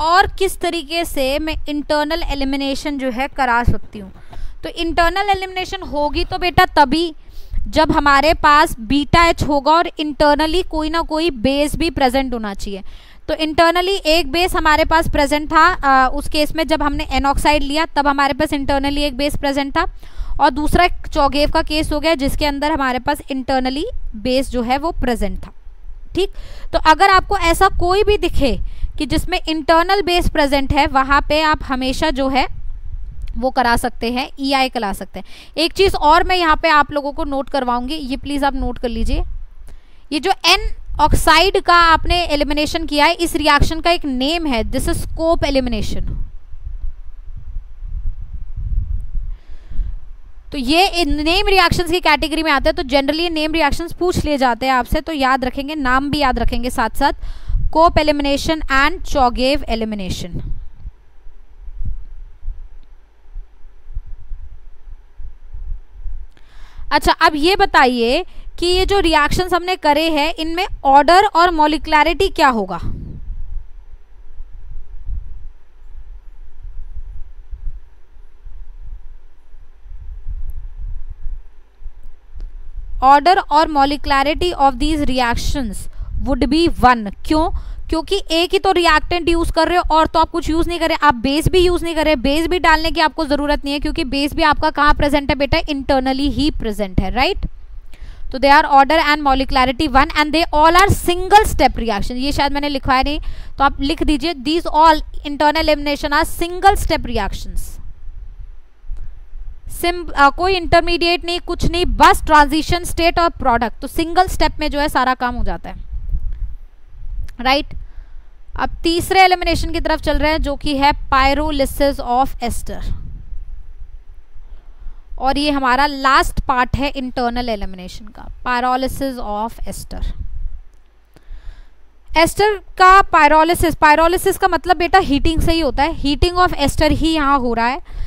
Speaker 1: और किस तरीके से मैं इंटरनल एलिमिनेशन जो है करा सकती हूँ। तो इंटरनल एलिमिनेशन होगी तो बेटा तभी जब हमारे पास बीटा H होगा और इंटरनली कोई ना कोई बेस भी प्रेजेंट होना चाहिए। तो इंटरनली एक बेस हमारे पास प्रेजेंट था, उस केस में जब हमने एन ऑक्साइड लिया तब हमारे पास इंटरनली एक बेस प्रेजेंट था, और दूसरा चौगेव का केस हो गया जिसके अंदर हमारे पास इंटरनली बेस जो है वो प्रेजेंट था। ठीक, तो अगर आपको ऐसा कोई भी दिखे कि जिसमें इंटरनल बेस प्रेजेंट है, वहाँ पे आप हमेशा जो है वो करा सकते हैं, EI करा सकते हैं। एक चीज़ और मैं यहाँ पे आप लोगों को नोट करवाऊंगी, ये प्लीज़ आप नोट कर लीजिए। ये जो एन ऑक्साइड का आपने एलिमिनेशन किया है, इस रिएक्शन का एक नेम है, दिस इज स्कोप एलिमिनेशन। तो ये नेम रिएक्शंस की कैटेगरी में आते हैं, तो जनरली नेम रिएक्शंस पूछ लिए जाते हैं आपसे, तो याद रखेंगे, नाम भी याद रखेंगे साथ साथ, कोप एलिमिनेशन एंड चौगेव एलिमिनेशन। अच्छा, अब ये बताइए कि ये जो रिएक्शंस हमने करे हैं इनमें ऑर्डर और मॉलिक्युलैरिटी क्या होगा? ऑर्डर और molecularity of these reactions would be 1। क्यों? क्योंकि एक ही तो रिएक्टेंट यूज कर रहे हो और तो आप कुछ यूज नहीं कर रहे, आप बेस भी यूज नहीं कर रहे, बेस भी डालने की आपको जरूरत नहीं है क्योंकि बेस भी आपका कहाँ प्रेजेंट है बेटा? इंटरनली ही प्रेजेंट है, राइट? तो they are order and molecularity 1 and they all are single step reaction. ये शायद मैंने लिखवाया नहीं, तो आप लिख दीजिए, these all internal elimination are single step reactions. कोई इंटरमीडिएट नहीं, कुछ नहीं, बस ट्रांजिशन स्टेट और प्रोडक्ट। तो सिंगल स्टेप में जो है सारा काम हो जाता है, राइट? अब तीसरे एलिमिनेशन की तरफ चल रहे हैं जो कि है पायरोलिसिस ऑफ एस्टर, और ये हमारा लास्ट पार्ट है इंटरनल एलिमिनेशन का, पायरोलिसिस ऑफ एस्टर। एस्टर का पायरोलिसिस का मतलब बेटा हीटिंग से ही होता है, हीटिंग ऑफ एस्टर ही यहाँ हो रहा है।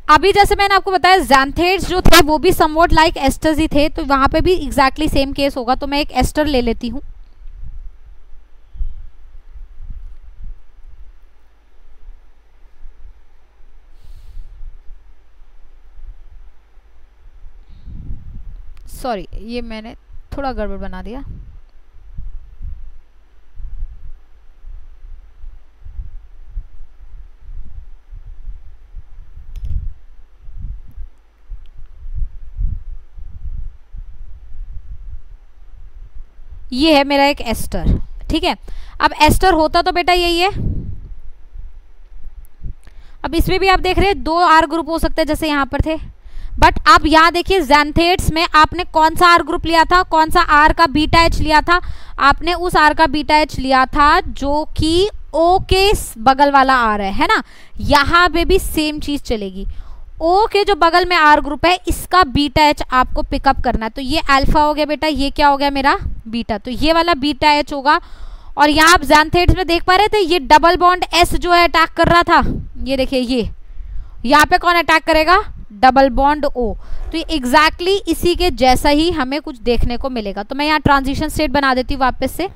Speaker 1: अभी जैसे मैंने आपको बताया ज़ैंथेट्स जो थे वो भी समवॉट लाइक एस्टर्स ही थे, तो वहाँ पे भी एग्जैक्टली सेम केस होगा। तो मैं एक एस्टर ले लेती हूँ, सॉरी ये मैंने थोड़ा गड़बड़ बना दिया। ये है मेरा एक एस्टर, ठीक है। अब एस्टर होता तो बेटा यही है। अब इसमें भी आप देख रहे हैं 2 आर ग्रुप हो सकते हैं जैसे यहाँ पर थे, बट आप यहाँ देखिए ज़ैंथेट्स में आपने कौन सा आर ग्रुप लिया था, कौन सा आर का बीटा एच लिया था? आपने उस आर का बीटा एच लिया था जो कि ओ के बगल वाला आर है ना। यहाँ पे भी सेम चीज चलेगी, ओ के जो बगल में आर ग्रुप है इसका बीटा एच आपको पिकअप करना है। तो ये अल्फा हो गया बेटा, ये क्या हो गया मेरा? बीटा। तो ये वाला बीटा एच होगा। और यहाँ आप ज़ैंथेट्स में देख पा रहे थे ये डबल बॉन्ड एस जो है अटैक कर रहा था, ये देखिए, ये यहाँ पे कौन अटैक करेगा? Double bond O. तो ये एग्जैक्टली इसी के जैसा ही हमें कुछ देखने को मिलेगा। तो मैं यहाँ ट्रांजिशन स्टेट बना देती हूँ वापस से,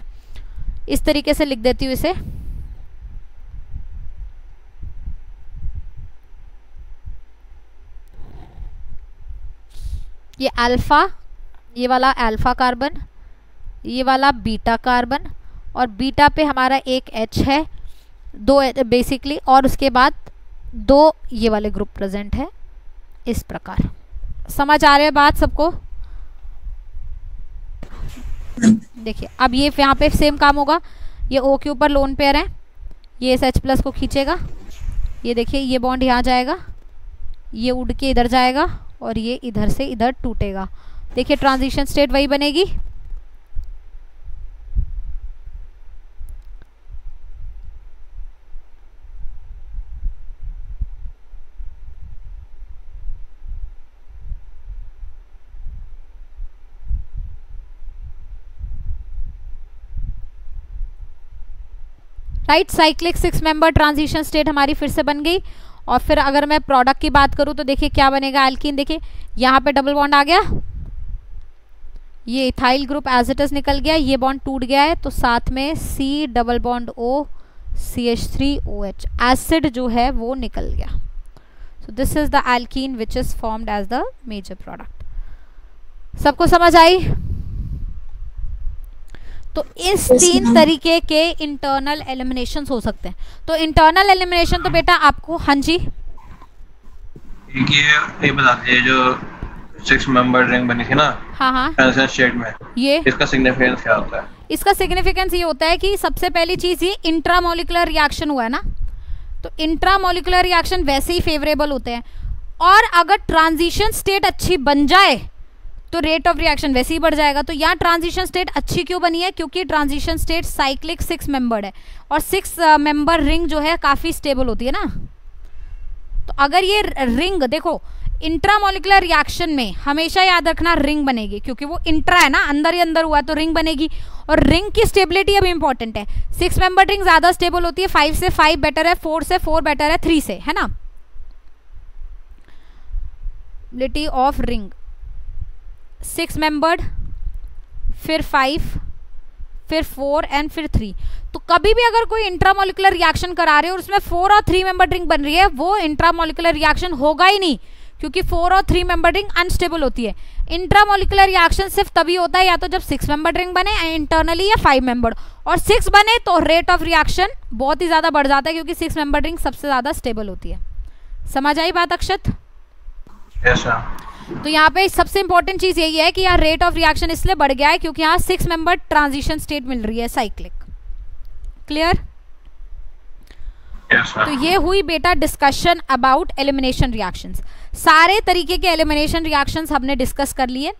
Speaker 1: इस तरीके से लिख देती हूँ इसे। ये अल्फा, ये वाला अल्फा कार्बन, ये वाला बीटा कार्बन, और बीटा पे हमारा एक H है, 2 बेसिकली, और उसके बाद 2 ये वाले ग्रुप प्रेजेंट है इस प्रकार। समझ आ रही है बात सबको? देखिए अब ये यहाँ पे सेम काम होगा, ये O के ऊपर लोन पेयर है, ये इस H+ को खींचेगा, ये देखिए ये बॉन्ड यहाँ जाएगा, ये उड़ के इधर जाएगा और ये इधर से इधर टूटेगा। देखिए ट्रांजिशन स्टेट वही बनेगी। Right, cyclic 6 member transition state हमारी फिर से बन गई। और फिर अगर मैं प्रोडक्ट की बात करूं तो देखिए क्या बनेगा एल्कीन। देखिए यहाँ पे डबल बॉन्ड आ गया, ये ethyl group as it is निकल गया, ये बॉन्ड टूट गया है, तो साथ में C double bond O CH3OH acid जो है वो निकल गया। So this is the alkene which is formed as the major product. सबको समझ आई? तो इस 3 तरीके के इंटरनल एलिमिनेशन हो सकते हैं। तो इंटरनल एलिमिनेशन तो बेटा आपको, हाँ जी
Speaker 4: ये बता दीजिए जो 6 मेंबर रिंग बनी थी ना,
Speaker 1: हाँ
Speaker 4: ट्रांजिशन स्टेट में,
Speaker 1: ये
Speaker 4: इसका सिग्निफिकेंस क्या होता है?
Speaker 1: इसका सिग्निफिकेंस ये होता है कि सबसे पहली चीज ये इंट्रामोलिकुलर रिएक्शन हुआ है ना, तो इंट्रामोलिकुलर रिएक्शन वैसे ही फेवरेबल होते हैं। और अगर ट्रांजिशन स्टेट अच्छी बन जाए तो रेट ऑफ रिएक्शन वैसे ही बढ़ जाएगा। तो यहाँ ट्रांजिशन स्टेट अच्छी क्यों बनी है? क्योंकि ट्रांजिशन स्टेट साइक्लिक 6 मेंबर्ड है और 6 मेंबर रिंग जो है काफी स्टेबल होती है ना। तो अगर ये रिंग देखो इंट्रामोलिकुलर रिएक्शन में हमेशा याद रखना रिंग बनेगी, क्योंकि वो इंट्रा है ना, अंदर ही अंदर हुआ है तो रिंग बनेगी। और रिंग की स्टेबिलिटी अब इंपॉर्टेंट है। 6 मेंबर रिंग ज्यादा स्टेबल होती है, 5 से 5 बेटर है, 4 से 4 बेटर है, 3 से, है ना। स्टेबिलिटी ऑफ रिंग 6 मेंबर्ड, फिर 5, फिर 4 एंड फिर 3। तो कभी भी अगर कोई इंट्रामोलिकुलर रिएक्शन करा रहे हो और उसमें 4 और 3 मेंबर रिंग बन रही है, वो इंट्रामोलिकुलर रिएक्शन होगा ही नहीं, क्योंकि 4 और 3 मेंबर रिंग अनस्टेबल होती है। इंट्रामोलिकुलर रिएक्शन सिर्फ तभी होता है या तो जब 6 मेंबर रिंग बने इंटरनली या 5 मेंबर, और 6 बने तो रेट ऑफ रिएक्शन बहुत ही ज्यादा बढ़ जाता है, क्योंकि 6 मेंबर रिंग सबसे ज्यादा स्टेबल होती है। समझ आई बात अक्षत?
Speaker 4: yes,
Speaker 1: तो यहाँ पे सबसे इंपॉर्टेंट चीज यही है कि यहाँ रेट ऑफ रिएक्शन इसलिए बढ़ गया है क्योंकि यहाँ 6 मेंबर ट्रांजिशन स्टेट मिल रही है साइक्लिक। क्लियर?
Speaker 4: yes,
Speaker 1: तो ये हुई बेटा डिस्कशन अबाउट एलिमिनेशन रिएक्शंस। सारे तरीके के एलिमिनेशन रिएक्शंस हमने डिस्कस कर लिए,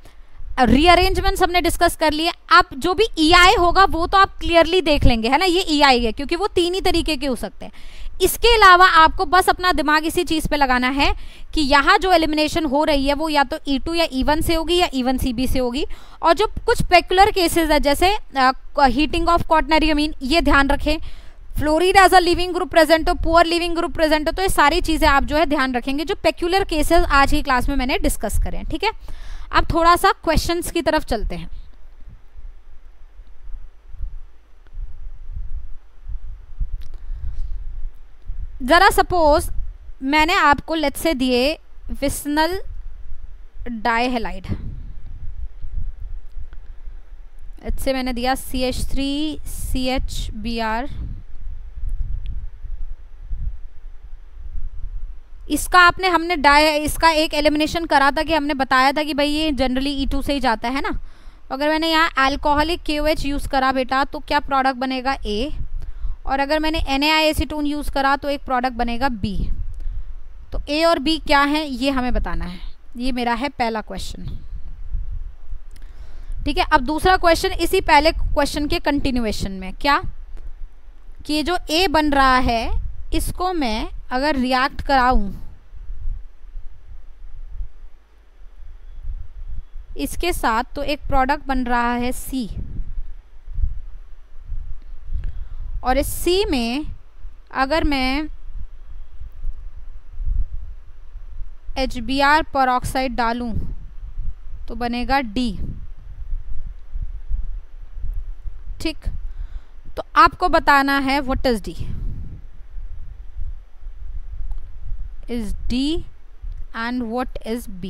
Speaker 1: रीअरेंजमेंट्स हमने डिस्कस कर लिए। अब जो भी EI होगा वो तो आप क्लियरली देख लेंगे, है ना, ये EI है, क्योंकि वो 3 ही तरीके के हो सकते हैं। इसके अलावा आपको बस अपना दिमाग इसी चीज पे लगाना है कि यहाँ जो एलिमिनेशन हो रही है वो या तो E2 या E1 से होगी या E1 CB से होगी। और जो कुछ पेक्युलर केसेस है जैसे हीटिंग ऑफ क्वाटरनरी अमीन, ये ध्यान रखें। Fluorine as a leaving group present हो, पुअर लिविंग ग्रुप प्रेजेंट हो, तो ये सारी चीजें आप जो है ध्यान रखेंगे, जो पेक्युलर केसेस आज की क्लास में मैंने डिस्कस करे हैं। ठीक है, अब थोड़ा सा क्वेश्चंस की तरफ चलते हैं। जरा सपोज मैंने आपको लेट्स से दिए विस्नल डाइहेलाइड, लेट्स से मैंने दिया CH3CHBr, इसका आपने हमने इसका एक एलिमिनेशन करा था कि हमने बताया था कि भाई ये जनरली E2 से ही जाता है ना। अगर मैंने यहाँ अल्कोहलिक KOH यूज करा बेटा तो क्या प्रोडक्ट बनेगा A, और अगर मैंने NaI एसीटोन यूज करा तो एक प्रोडक्ट बनेगा B। तो A और B क्या है ये हमें बताना है। ये मेरा है पहला क्वेश्चन। ठीक है, अब दूसरा क्वेश्चन इसी पहले क्वेश्चन के कंटिन्यूएशन में, क्या कि ये जो A बन रहा है इसको मैं अगर रिएक्ट कराऊं इसके साथ तो एक प्रोडक्ट बन रहा है C, और इस C में अगर मैं HBr पेरोक्साइड डालूं तो बनेगा D। ठीक, तो आपको बताना है what is D is D and what is B।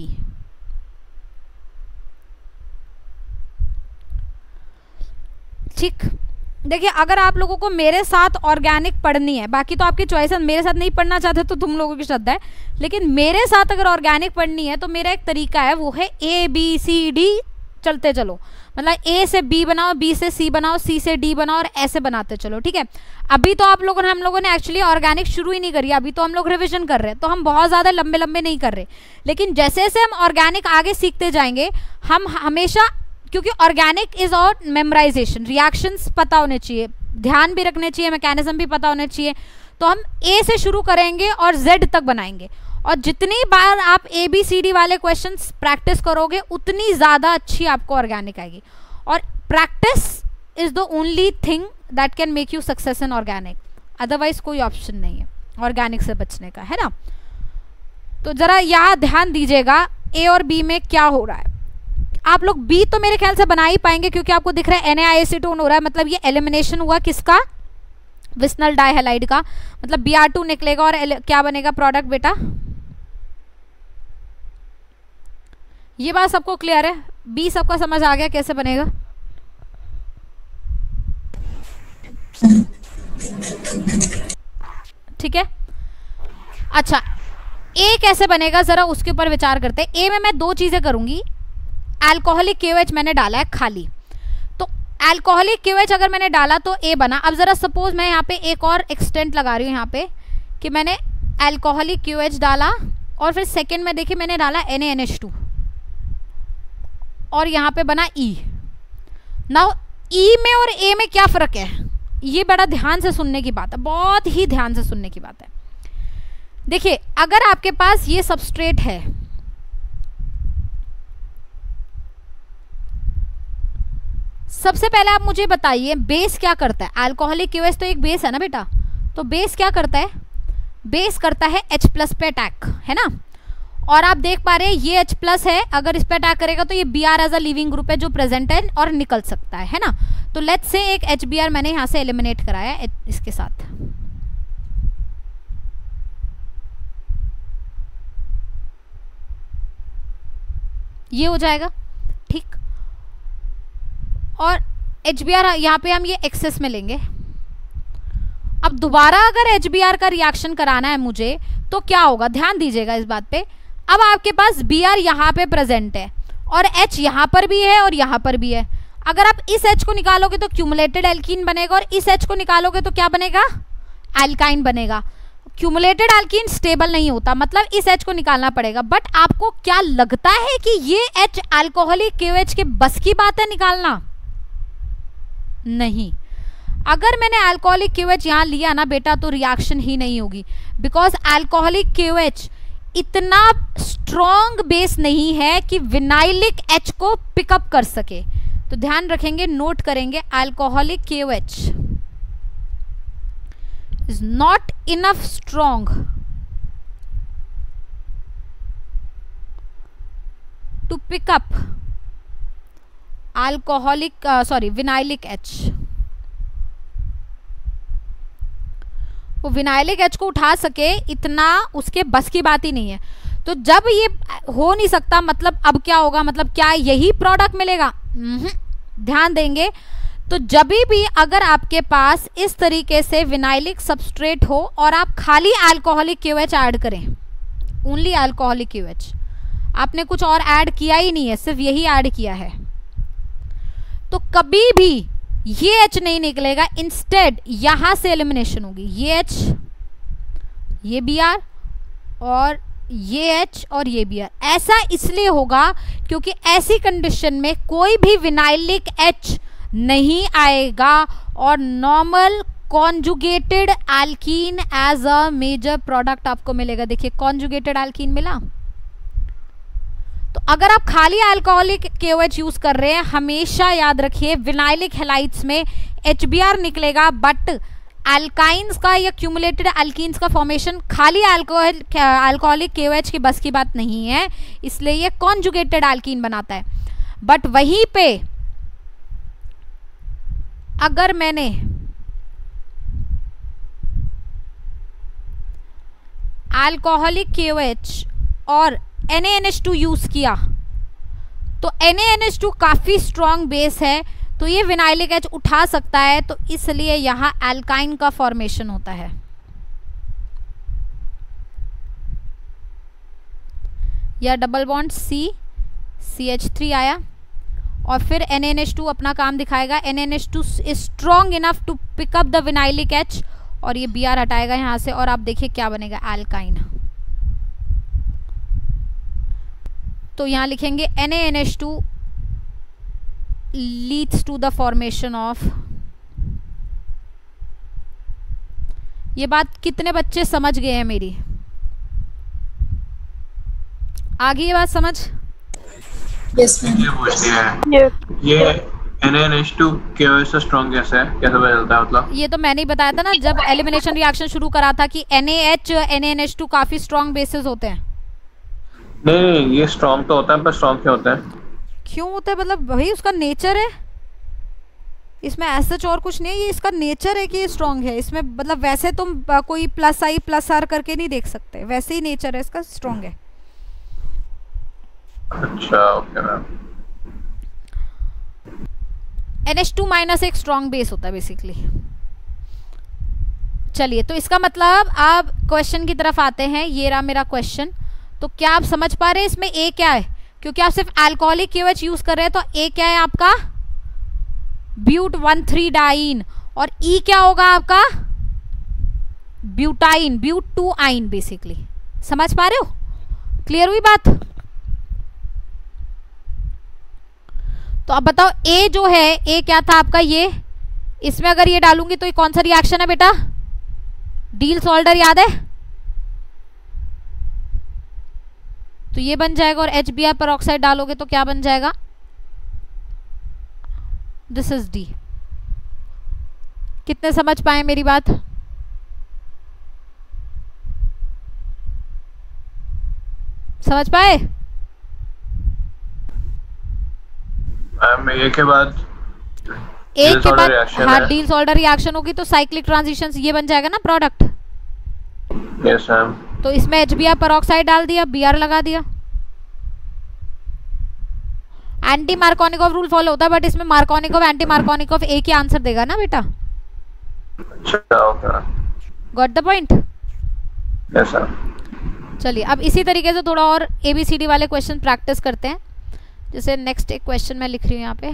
Speaker 1: ठीक, देखिए अगर आप लोगों को मेरे साथ ऑर्गेनिक पढ़नी है, बाकी तो आपकी चॉइस है, मेरे साथ नहीं पढ़ना चाहते तो तुम लोगों की श्रद्धा है, लेकिन मेरे साथ अगर ऑर्गेनिक पढ़नी है तो मेरा एक तरीका है, वो है ABCD चलते चलो। मतलब A से B बनाओ, B से C बनाओ, C से D बनाओ और ऐसे बनाते चलो, ठीक है। अभी तो हम लोगों ने एक्चुअली ऑर्गेनिक शुरू ही नहीं करी, अभी तो हम लोग रिविजन कर रहे हैं, तो हम बहुत ज़्यादा लंबे लंबे नहीं कर रहे, लेकिन जैसे जैसे हम ऑर्गेनिक आगे सीखते जाएंगे हम हमेशा, क्योंकि ऑर्गेनिक इज और मेमोराइजेशन, रिएक्शंस पता होने चाहिए, ध्यान भी रखने चाहिए, मैकेनिज्म भी पता होने चाहिए, तो हम A से शुरू करेंगे और Z तक बनाएंगे, और जितनी बार आप ABCD वाले क्वेश्चंस प्रैक्टिस करोगे उतनी ज़्यादा अच्छी आपको ऑर्गेनिक आएगी। और practice is the only thing that can make you success in organic, otherwise कोई ऑप्शन नहीं है ऑर्गेनिक से बचने का, है ना। तो ज़रा यहाँ ध्यान दीजिएगा A और B में क्या हो रहा है। आप लोग B तो मेरे ख्याल से बना ही पाएंगे, क्योंकि आपको दिख रहा है NaACetone हो रहा है, मतलब ये एलिमिनेशन हुआ किसका, विस्नल डाइहैलाइड का, मतलब Br2 निकलेगा और क्या बनेगा प्रोडक्ट बेटा। ये बात सबको क्लियर है, B सबका समझ आ गया कैसे बनेगा। ठीक है, अच्छा A कैसे बनेगा जरा उसके ऊपर विचार करते हैं। A में मैं दो चीजें करूंगी, अल्कोहलिक KOH मैंने डाला है खाली, तो अल्कोहलिक KOH अगर मैंने डाला तो A बना। अब जरा सपोज मैं यहाँ पे एक और एक्सटेंट लगा रही हूँ यहाँ पे कि मैंने अल्कोहलिक KOH डाला और फिर सेकेंड में देखिए मैंने डाला NaNH2 और यहाँ पे बना E। नाउ E में और A में क्या फ़र्क है, ये बड़ा ध्यान से सुनने की बात है, बहुत ही ध्यान से सुनने की बात है। देखिए अगर आपके पास ये सबस्ट्रेट है, सबसे पहले आप मुझे बताइए बेस क्या करता है। अल्कोहलिक KOH तो एक बेस है ना बेटा, तो बेस क्या करता है, बेस करता है H+ पे अटैक, है ना। और आप देख पा रहे हैं ये H+ है, अगर इस पे अटैक करेगा तो ये Br as a leaving group है जो प्रेजेंट है और निकल सकता है ना। तो लेट्स से एक HBr मैंने यहाँ से एलिमिनेट कराया है इसके साथ, ये हो जाएगा ठीक। और HBr यहाँ पे हम ये एक्सेस में लेंगे। अब दोबारा अगर HBr का रिएक्शन कराना है मुझे तो क्या होगा, ध्यान दीजिएगा इस बात पे। अब आपके पास Br यहाँ पे प्रेजेंट है और H यहाँ पर भी है और यहाँ पर भी है। अगर आप इस H को निकालोगे तो क्यूमुलेटेड एल्कीन बनेगा और इस H को निकालोगे तो क्या बनेगा, एल्काइन बनेगा। क्यूमुलेटेड एल्कीन स्टेबल नहीं होता, मतलब इस H को निकालना पड़ेगा। बट आपको क्या लगता है कि ये H अल्कोहलिक KOH के बस की बात है निकालना? नहीं। अगर मैंने अल्कोहलिक KOH यहाँ लिया ना बेटा तो रिएक्शन ही नहीं होगी, बिकॉज अल्कोहलिक KOH इतना स्ट्रॉन्ग बेस नहीं है कि विनाइलिक H को पिकअप कर सके। तो ध्यान रखेंगे, नोट करेंगे, alcoholic KOH is not enough strong to pick up vinylic H। वो विनाइलिक H को उठा सके इतना उसके बस की बात ही नहीं है। तो जब ये हो नहीं सकता, मतलब अब क्या होगा, मतलब क्या यही प्रोडक्ट मिलेगा? ध्यान देंगे, तो जब भी अगर आपके पास इस तरीके से विनाइलिक सबस्ट्रेट हो और आप खाली अल्कोहलिक KOH ऐड करें, ओनली अल्कोहलिक KOH, आपने कुछ और ऐड किया ही नहीं है, सिर्फ यही ऐड किया है, तो कभी भी ये H नहीं निकलेगा। इंस्टेड यहां से एलिमिनेशन होगी, ये H, ये Br और ये H और ये Br। ऐसा इसलिए होगा क्योंकि ऐसी कंडीशन में कोई भी विनाइलिक H नहीं आएगा और normal conjugated alkene as a major product आपको मिलेगा। देखिए कॉन्जुगेटेड एल्कीन मिला। तो अगर आप खाली अल्कोहलिक KOH यूज कर रहे हैं, हमेशा याद रखिए विनाइलिक हैलाइड्स में HBr निकलेगा, बट अल्काइंस का या क्यूमुलेटेड एल्कीन्स का फॉर्मेशन खाली अल्कोहलिक KOH की बस की बात नहीं है, इसलिए ये कॉन्जुगेटेड एल्कीन बनाता है। बट वहीं पे अगर मैंने अल्कोहलिक KOH और NaNH2 यूज किया तो NaNH2 काफी स्ट्रॉन्ग बेस है, तो तो ये विनाइलिक एच उठा सकता है, तो इसलिए यहाँ एल्काइन का फॉर्मेशन होता है। या डबल बॉन्ड CH3 आया और फिर NaNH2 अपना काम दिखाएगा। NaNH2 is strong enough to pick up the vinylic H और ये Br हटाएगा यहाँ से और आप देखिए क्या बनेगा, एल्काइन। तो यहाँ लिखेंगे NaNH2 leads to the formation of। ये बात कितने बच्चे समझ गए हैं मेरी? आगे ये बात समझ?
Speaker 3: Yes ma'am.
Speaker 4: ये पूछती है ये NaNH2 की वजह से स्ट्रॉन्ग कैसे है, कैसे पता चलता है? मतलब
Speaker 1: ये तो मैंने ही बताया था ना जब एलिमिनेशन रिएक्शन शुरू करा था कि NaH NaNH2 काफी स्ट्रॉन्ग बेसिस होते हैं।
Speaker 4: नहीं, ये स्ट्रॉन्ग तो होता है, पर स्ट्रॉन्ग क्यों होता है?
Speaker 1: क्यों होता है मतलब भाई उसका नेचर है, इसमें ऐसा और कुछ नहीं है, ये इसका नेचर है कि ये स्ट्रॉन्ग है। इसमें मतलब वैसे तुम कोई +I+R करके नहीं देख सकते, वैसे ही नेचर है इसका, स्ट्रॉन्ग है।
Speaker 4: अच्छा ओके मैम।
Speaker 1: NH2- एक स्ट्रॉन्ग बेस होता है बेसिकली। चलिए, तो इसका मतलब आप क्वेश्चन की तरफ आते हैं। ये रहा मेरा क्वेश्चन। तो क्या आप समझ पा रहे हैं इसमें A क्या है? क्योंकि आप सिर्फ अल्कोहलिक KOH यूज कर रहे हैं, तो A क्या है आपका? ब्यूट 1,3-डाइन। और E क्या होगा आपका? ब्यूटाइन, ब्यूट 2-आइन बेसिकली। समझ पा रहे हो? क्लियर हुई बात? तो अब बताओ A जो है, A क्या था आपका? ये इसमें अगर ये डालूंगी तो ये कौन सा रिएक्शन है बेटा? डील-सोल्डर, याद है? तो ये बन जाएगा और HBr पेरोक्साइड डालोगे तो क्या बन जाएगा? This is D। कितने समझ पाए मेरी बात? समझ पाए?
Speaker 4: A के बाद
Speaker 1: एक के बाद हाँ डील सोल्डर रिएक्शन होगी तो साइक्लिक ट्रांजिशन ये बन जाएगा ना प्रोडक्ट।
Speaker 4: Yes ma'am.
Speaker 1: तो इसमें HBr पेरोक्साइड डाल दिया, Br लगा दिया। एंटी मार्कोनिकोव रूल फॉलो होता है, बट इसमें मार्कोनिकोव एंटी मार्कोनिकोव एक ही आंसर देगा ना बेटा।
Speaker 4: अच्छा okay.
Speaker 1: Got the point?
Speaker 4: Yes sir.
Speaker 1: चलिए, अब इसी तरीके से थोड़ा और ABCD वाले क्वेश्चन प्रैक्टिस करते हैं। जैसे नेक्स्ट एक क्वेश्चन मैं लिख रही हूँ यहाँ पे।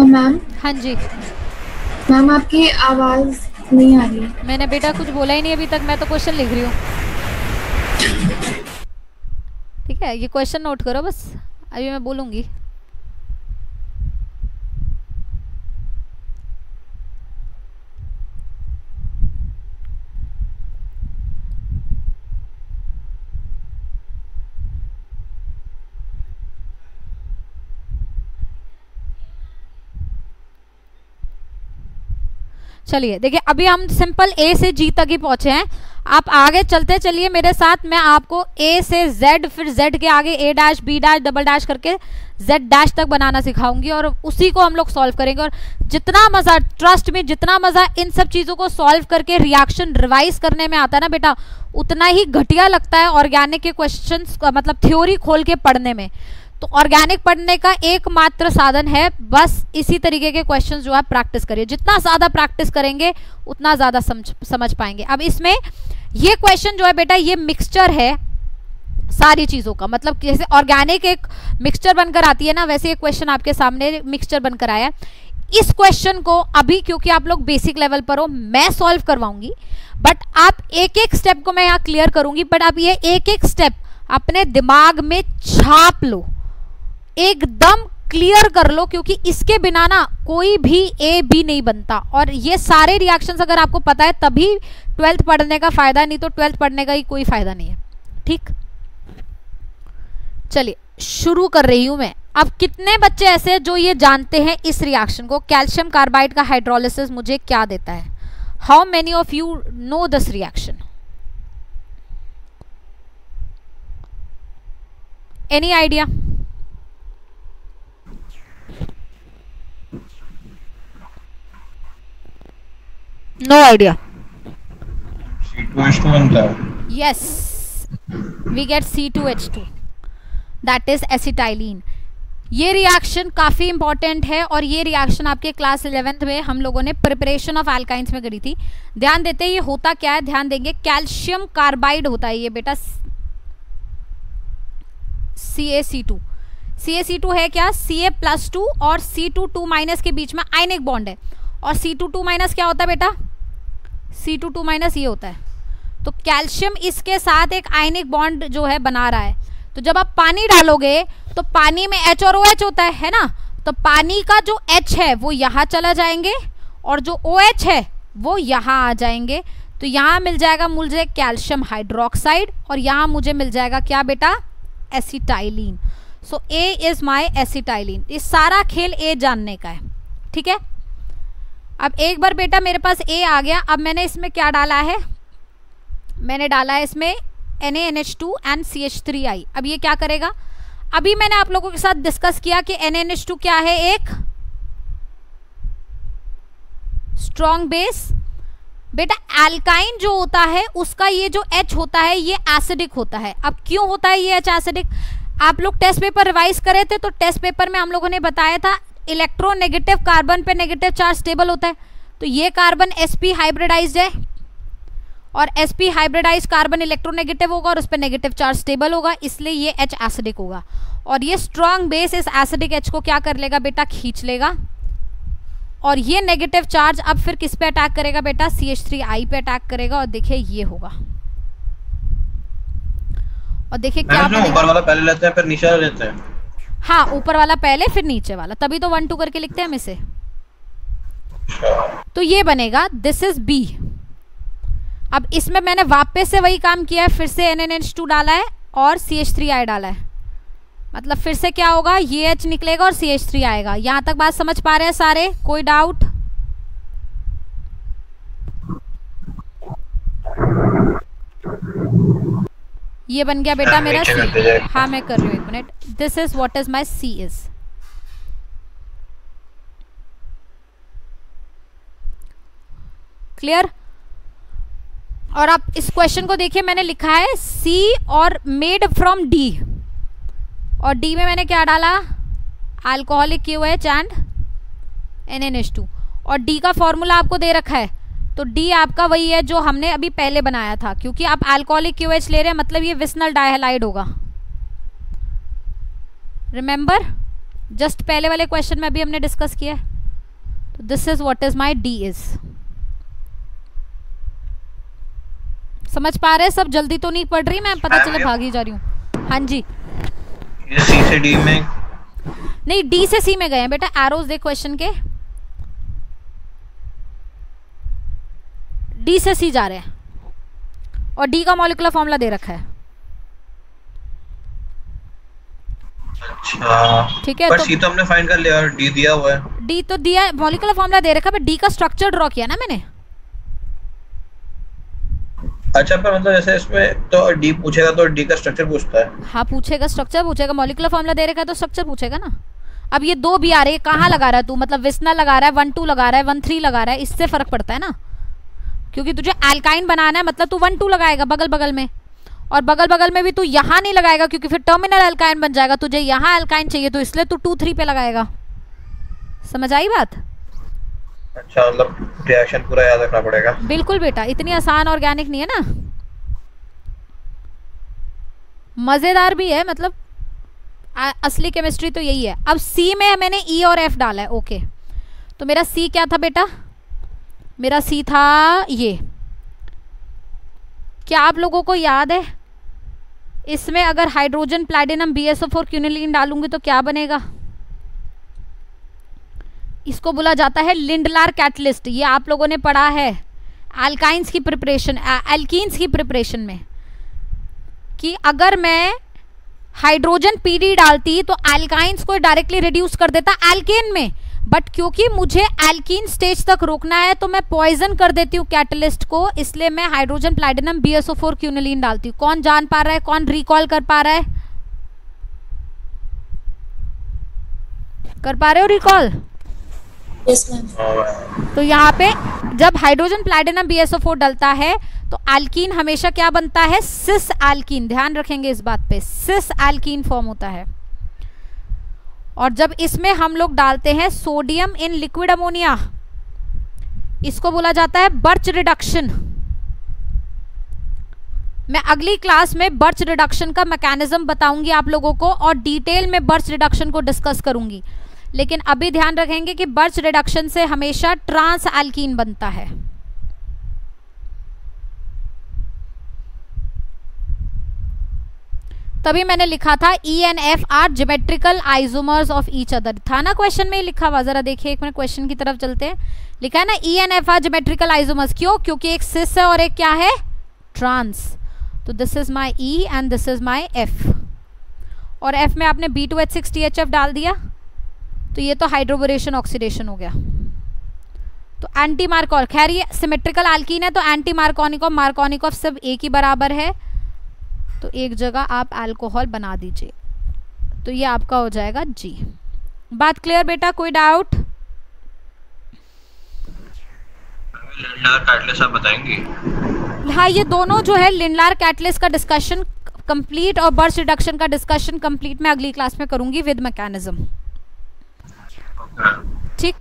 Speaker 3: मैम।
Speaker 1: हाँ जी
Speaker 3: मैम, आपकी आवाज नहीं आ रही है।
Speaker 1: मैंने बेटा कुछ बोला ही नहीं अभी तक, मैं तो क्वेश्चन लिख रही हूँ। ठीक है, ये क्वेश्चन नोट करो बस, अभी मैं बोलूँगी। चलिए देखिए, अभी हम सिंपल ए से जी तक ही पहुंचे हैं। आप आगे चलते चलिए मेरे साथ, मैं आपको ए से जेड, फिर जेड के आगे A dash, B dash, double dash करके जेड डैश तक बनाना सिखाऊंगी और उसी को हम लोग सॉल्व करेंगे। और जितना मजा, ट्रस्ट में, जितना मजा इन सब चीज़ों को सॉल्व करके रिएक्शन रिवाइज करने में आता है ना बेटा, उतना ही घटिया लगता है ऑर्गेनिक के क्वेश्चंस, मतलब थ्योरी खोल के पढ़ने में। तो ऑर्गेनिक पढ़ने का एकमात्र साधन है बस इसी तरीके के क्वेश्चंस जो है प्रैक्टिस करिए। जितना ज़्यादा प्रैक्टिस करेंगे उतना ज़्यादा समझ पाएंगे। अब इसमें ये क्वेश्चन जो है बेटा, ये मिक्सचर है सारी चीज़ों का, मतलब जैसे ऑर्गेनिक एक मिक्सचर बनकर आती है ना, वैसे ये क्वेश्चन आपके सामने मिक्सचर बनकर आया है। इस क्वेश्चन को अभी क्योंकि आप लोग बेसिक लेवल पर हो, मैं सॉल्व करवाऊंगी, बट आप एक एक स्टेप को मैं यहाँ क्लियर करूंगी, बट आप ये एक एक स्टेप अपने दिमाग में छाप लो, एकदम क्लियर कर लो, क्योंकि इसके बिना ना कोई भी ए बी नहीं बनता। और ये सारे रिएक्शंस अगर आपको पता है तभी 12th पढ़ने का फायदा, नहीं तो 12th पढ़ने का ही कोई फायदा नहीं है। ठीक, चलिए शुरू कर रही हूं मैं। अब कितने बच्चे ऐसे जो ये जानते हैं इस रिएक्शन को, कैल्शियम कार्बाइड का हाइड्रोलिसिस मुझे क्या देता है? How many of you know this reaction? Any idea? No idea.
Speaker 4: C2H2 बनता है।
Speaker 1: Yes, we get C2H2, that is acetylene. ये रिएक्शन काफ़ी इंपॉर्टेंट है और ये रिएक्शन आपके क्लास 11th में हम लोगों ने प्रिपरेशन ऑफ एल्काइंस में करी थी। ध्यान देते हैं ये होता क्या है, ध्यान देंगे। कैल्शियम कार्बाइड होता है ये बेटा, CaC2। CaC2 है क्या? Ca+2 और C2 के बीच में आयनिक बॉन्ड है। और C2 क्या होता है बेटा? C2 ये होता है। तो कैल्शियम इसके साथ एक आयनिक बॉन्ड जो है बना रहा है। तो जब आप पानी डालोगे तो पानी में H और OH होता है ना, तो पानी का जो H है वो यहाँ चला जाएंगे और जो OH है वो यहाँ आ जाएंगे। तो यहाँ मिल जाएगा मुझे कैल्शियम हाइड्रोक्साइड और यहाँ मुझे मिल जाएगा क्या बेटा? Acetylene. So A is my acetylene. ये सारा खेल A जानने का है, ठीक है। अब एक बार बेटा मेरे पास A आ गया। अब मैंने इसमें क्या डाला है? मैंने डाला है इसमें NaNH2 एंड CH3I। अब ये क्या करेगा? अभी मैंने आप लोगों के साथ डिस्कस किया कि NaNH2 क्या है? एक स्ट्रॉन्ग बेस। बेटा एल्काइन जो होता है उसका ये जो H होता है ये एसिडिक होता है। अब क्यों होता है ये H एसिडिक? आप लोग टेस्ट पेपर रिवाइज करे थे तो टेस्ट पेपर में हम लोगों ने बताया था इलेक्ट्रोनेगेटिव कार्बन पे नेगेटिव चार्ज स्टेबल होता है। तो ये कार्बन sp हाइब्रिडाइज्ड है और sp हाइब्रिडाइज कार्बन इलेक्ट्रोनेगेटिव होगा और उस पर नेगेटिव चार्ज स्टेबल होगा, इसलिए ये H एसिडिक होगा। और ये स्ट्रॉन्ग बेस इस एसिडिक H को क्या कर लेगा बेटा? खींच लेगा। और ये नेगेटिव चार्ज अब फिर किस पे अटैक करेगा बेटा? CH3I पे अटैक करेगा। और देखिए ये होगा। और देखिए क्या
Speaker 4: ऊपर वाला पहले लेते हैं फिर नीचे वाला लेते हैं।
Speaker 1: हाँ, ऊपर वाला पहले फिर नीचे वाला, तभी तो 1 2 करके लिखते हैं हम इसे। तो ये बनेगा, दिस इज B। अब इसमें मैंने वापस से वही काम किया है, फिर से NaNH2 डाला है और CH3I डाला है। मतलब फिर से क्या होगा? ये H निकलेगा और CH3 आएगा। यहां तक बात समझ पा रहे हैं सारे? कोई डाउट? ये बन गया बेटा मेरा C। हाँ मैं कर रही हूँ, एक minute. This is what is my C is. Clear? और आप इस क्वेश्चन को देखिए, मैंने लिखा है C और मेड फ्रॉम D, और D में मैंने क्या डाला? Alcoholic KOH and NaNH2। और D का फॉर्मूला आपको दे रखा है, तो D आपका वही है जो हमने अभी पहले बनाया था, क्योंकि आप अल्कोहलिक KOH ले रहे हैं मतलब ये विस्नल डाइहैलाइड होगा। रिमेंबर, जस्ट पहले वाले क्वेश्चन में अभी हमने डिस्कस किया है। तो this is what is my D is. समझ पा रहे हैं सब? जल्दी तो नहीं पढ़ रही मैं, पता चले भागी जा रही हूँ। हाँ जी,
Speaker 4: ये C से D में
Speaker 1: नहीं, D से C में गए हैं बेटा। एरोज देख क्वेश्चन के, D से C जा रहे हैं और D का मॉलिक्यूलर फॉर्मूला दे रखा है।
Speaker 5: अच्छा
Speaker 1: ठीक है।
Speaker 5: पर
Speaker 1: तो
Speaker 5: सी तो हमने फाइंड कर लिया और डी दिया हुआ है।
Speaker 1: डी तो दिया, मॉलिक्यूलर फॉर्मूला दे रखा है, डी का स्ट्रक्चर ड्रॉ किया ना मैंने।
Speaker 5: अच्छा पर मतलब जैसे इसमें तो डी पूछेगा तो डी का स्ट्रक्चर पूछता है।
Speaker 1: हाँ पूछेगा, स्ट्रक्चर पूछेगा, मॉलिक्यूलर फॉर्मूला दे रखा है तो स्ट्रक्चर पूछेगा ना। अब ये 2 भी आ रहे हैं, कहाँ लगा रहा है तू, मतलब विस्ना लगा रहा है, 1 2 लगा रहा है, 1 3 लगा रहा है, इससे फर्क पड़ता है ना, क्योंकि तुझे एल्काइन बनाना है मतलब तू 1 2 लगाएगा बगल बगल में, और बगल बगल में भी तू यहाँ नहीं लगाएगा क्योंकि फिर टर्मिनल एल्काइन बन जाएगा, तुझे यहाँ एल्काइन चाहिए तो इसलिए तू 2 3 पे लगाएगा। समझ आई बात?
Speaker 5: अच्छा मतलब रिएक्शन पूरा याद रखना पड़ेगा।
Speaker 1: बिल्कुल बेटा, इतनी आसान ऑर्गेनिक नहीं है ना, मजेदार भी है, मतलब असली केमिस्ट्री तो यही है। अब सी में मैंने ई और एफ डाला है, ओके। तो मेरा सी क्या था बेटा, मेरा सी था ये, क्या आप लोगों को याद है इसमें अगर हाइड्रोजन प्लैटिनम BSO4 क्यूनिलीन डालूंगी तो क्या बनेगा? इसको बोला जाता है लिंडलार कैटलिस्ट। ये आप लोगों ने पढ़ा है एल्काइंस की प्रिपरेशन, एल्कीन्स की प्रिपरेशन में, कि अगर मैं हाइड्रोजन PD डालती तो एल्काइंस को डायरेक्टली रिड्यूस कर देता एल्केन में, बट क्योंकि मुझे एल्कीन स्टेज तक रोकना है तो मैं पॉइजन कर देती हूँ कैटलिस्ट को, इसलिए मैं हाइड्रोजन प्लैटिनम BSO4 क्यूनिलीन डालती हूँ। कौन जान पा रहा है, कौन रिकॉल कर पा रहा है, कर पा रहे हो रिकॉल?
Speaker 3: Yes ma'am.
Speaker 1: तो यहाँ पे जब हाइड्रोजन प्लैटिनम BSO4 डलता है तो एल्कीन हमेशा क्या बनता है, सिस एल्कीन। ध्यान रखेंगे इस बात पे, सिस एल्कीन फॉर्म होता है। और जब इसमें हम लोग डालते हैं सोडियम इन लिक्विड अमोनिया, इसको बोला जाता है बर्च रिडक्शन। मैं अगली क्लास में बर्च रिडक्शन का मैकेनिज्म बताऊंगी आप लोगों को और डिटेल में बर्च रिडक्शन को डिस्कस करूंगी, लेकिन अभी ध्यान रखेंगे कि बर्च रिडक्शन से हमेशा ट्रांस एल्कीन बनता है। तभी मैंने लिखा था ENF are geometrical isomers of each other, था ना क्वेश्चन में लिखा हुआ। जरा देखिए एक मिनट क्वेश्चन की तरफ चलते हैं। लिखा है ना ENF आर ज्योमेट्रिकल आइसोमर्स, क्यों? क्योंकि एक सिस है और एक क्या है, ट्रांस। तो this is my E and this is my F, और F में आपने B2H6 THF डाल दिया तो ये तो हाइड्रोबोरेशन ऑक्सीडेशन हो गया। तो एंटी मार्कोनिक, खैर ये सिमेट्रिकल एल्कीन है तो एंटी मार्कोनिक मार्कोनिक सब एक ही बराबर है, तो एक जगह आप अल्कोहल बना दीजिए, तो ये आपका हो जाएगा G। बात क्लियर बेटा, कोई डाउट?
Speaker 5: लिंडलार कैटलिस्ट आप बताएंगे?
Speaker 1: हाँ, ये दोनों जो है लिंडलार कैटलिस्ट का डिस्कशन कंप्लीट और बर्च रिडक्शन का डिस्कशन कंप्लीट मैं अगली क्लास में करूंगी विद मैकेनिज्म। ठीक,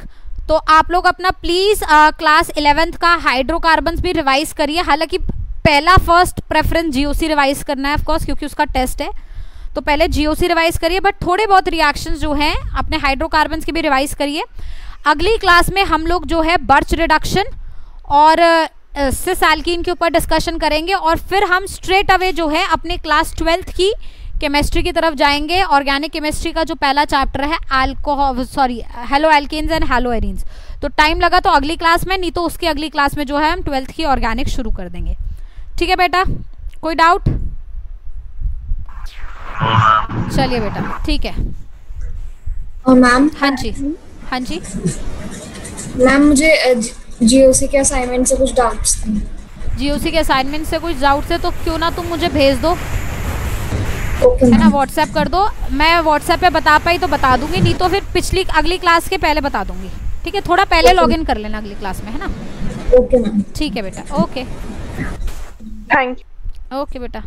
Speaker 1: तो आप लोग अपना प्लीज क्लास 11th का हाइड्रोकार्बन्स भी रिवाइज करिए। हालांकि पहला फर्स्ट प्रेफरेंस GOC रिवाइज करना है ऑफ कोर्स, क्योंकि उसका टेस्ट है, तो पहले GOC रिवाइज करिए, बट थोड़े बहुत रिएक्शंस जो हैं अपने हाइड्रोकार्बन्स की भी रिवाइज करिए। अगली क्लास में हम लोग जो है बर्च रिडक्शन और सिस एल्कीन के ऊपर डिस्कशन करेंगे, और फिर हम स्ट्रेट अवे जो है अपने क्लास 12th की केमिस्ट्री की तरफ जाएंगे। ऑर्गेनिक केमिस्ट्री का जो पहला चैप्टर है haloalkanes and haloarenes. तो टाइम लगा तो अगली क्लास में, नहीं तो उसकी अगली क्लास में जो है हम 12th की ऑर्गेनिक शुरू कर देंगे। ठीक है बेटा, कोई डाउट? चलिए बेटा, ठीक है।
Speaker 3: और मैम,
Speaker 1: हाँ जी, हाँ जी
Speaker 3: मैम मुझे GOC के असाइनमेंट से कुछ डाउट्स थे।
Speaker 1: GOC के असाइनमेंट से कुछ डाउट्स है तो क्यों ना तुम मुझे भेज दो,
Speaker 3: ओके
Speaker 1: है ना, व्हाट्सएप कर दो। मैं व्हाट्सएप पे बता पाई तो बता दूंगी, नहीं तो फिर अगली क्लास के पहले बता दूंगी। ठीक है, थोड़ा पहले लॉगिन कर लेना अगली क्लास में, है ना।
Speaker 3: Okay ma'am.
Speaker 1: ठीक है बेटा, ओके
Speaker 2: थैंक यू।
Speaker 1: ओके बेटा।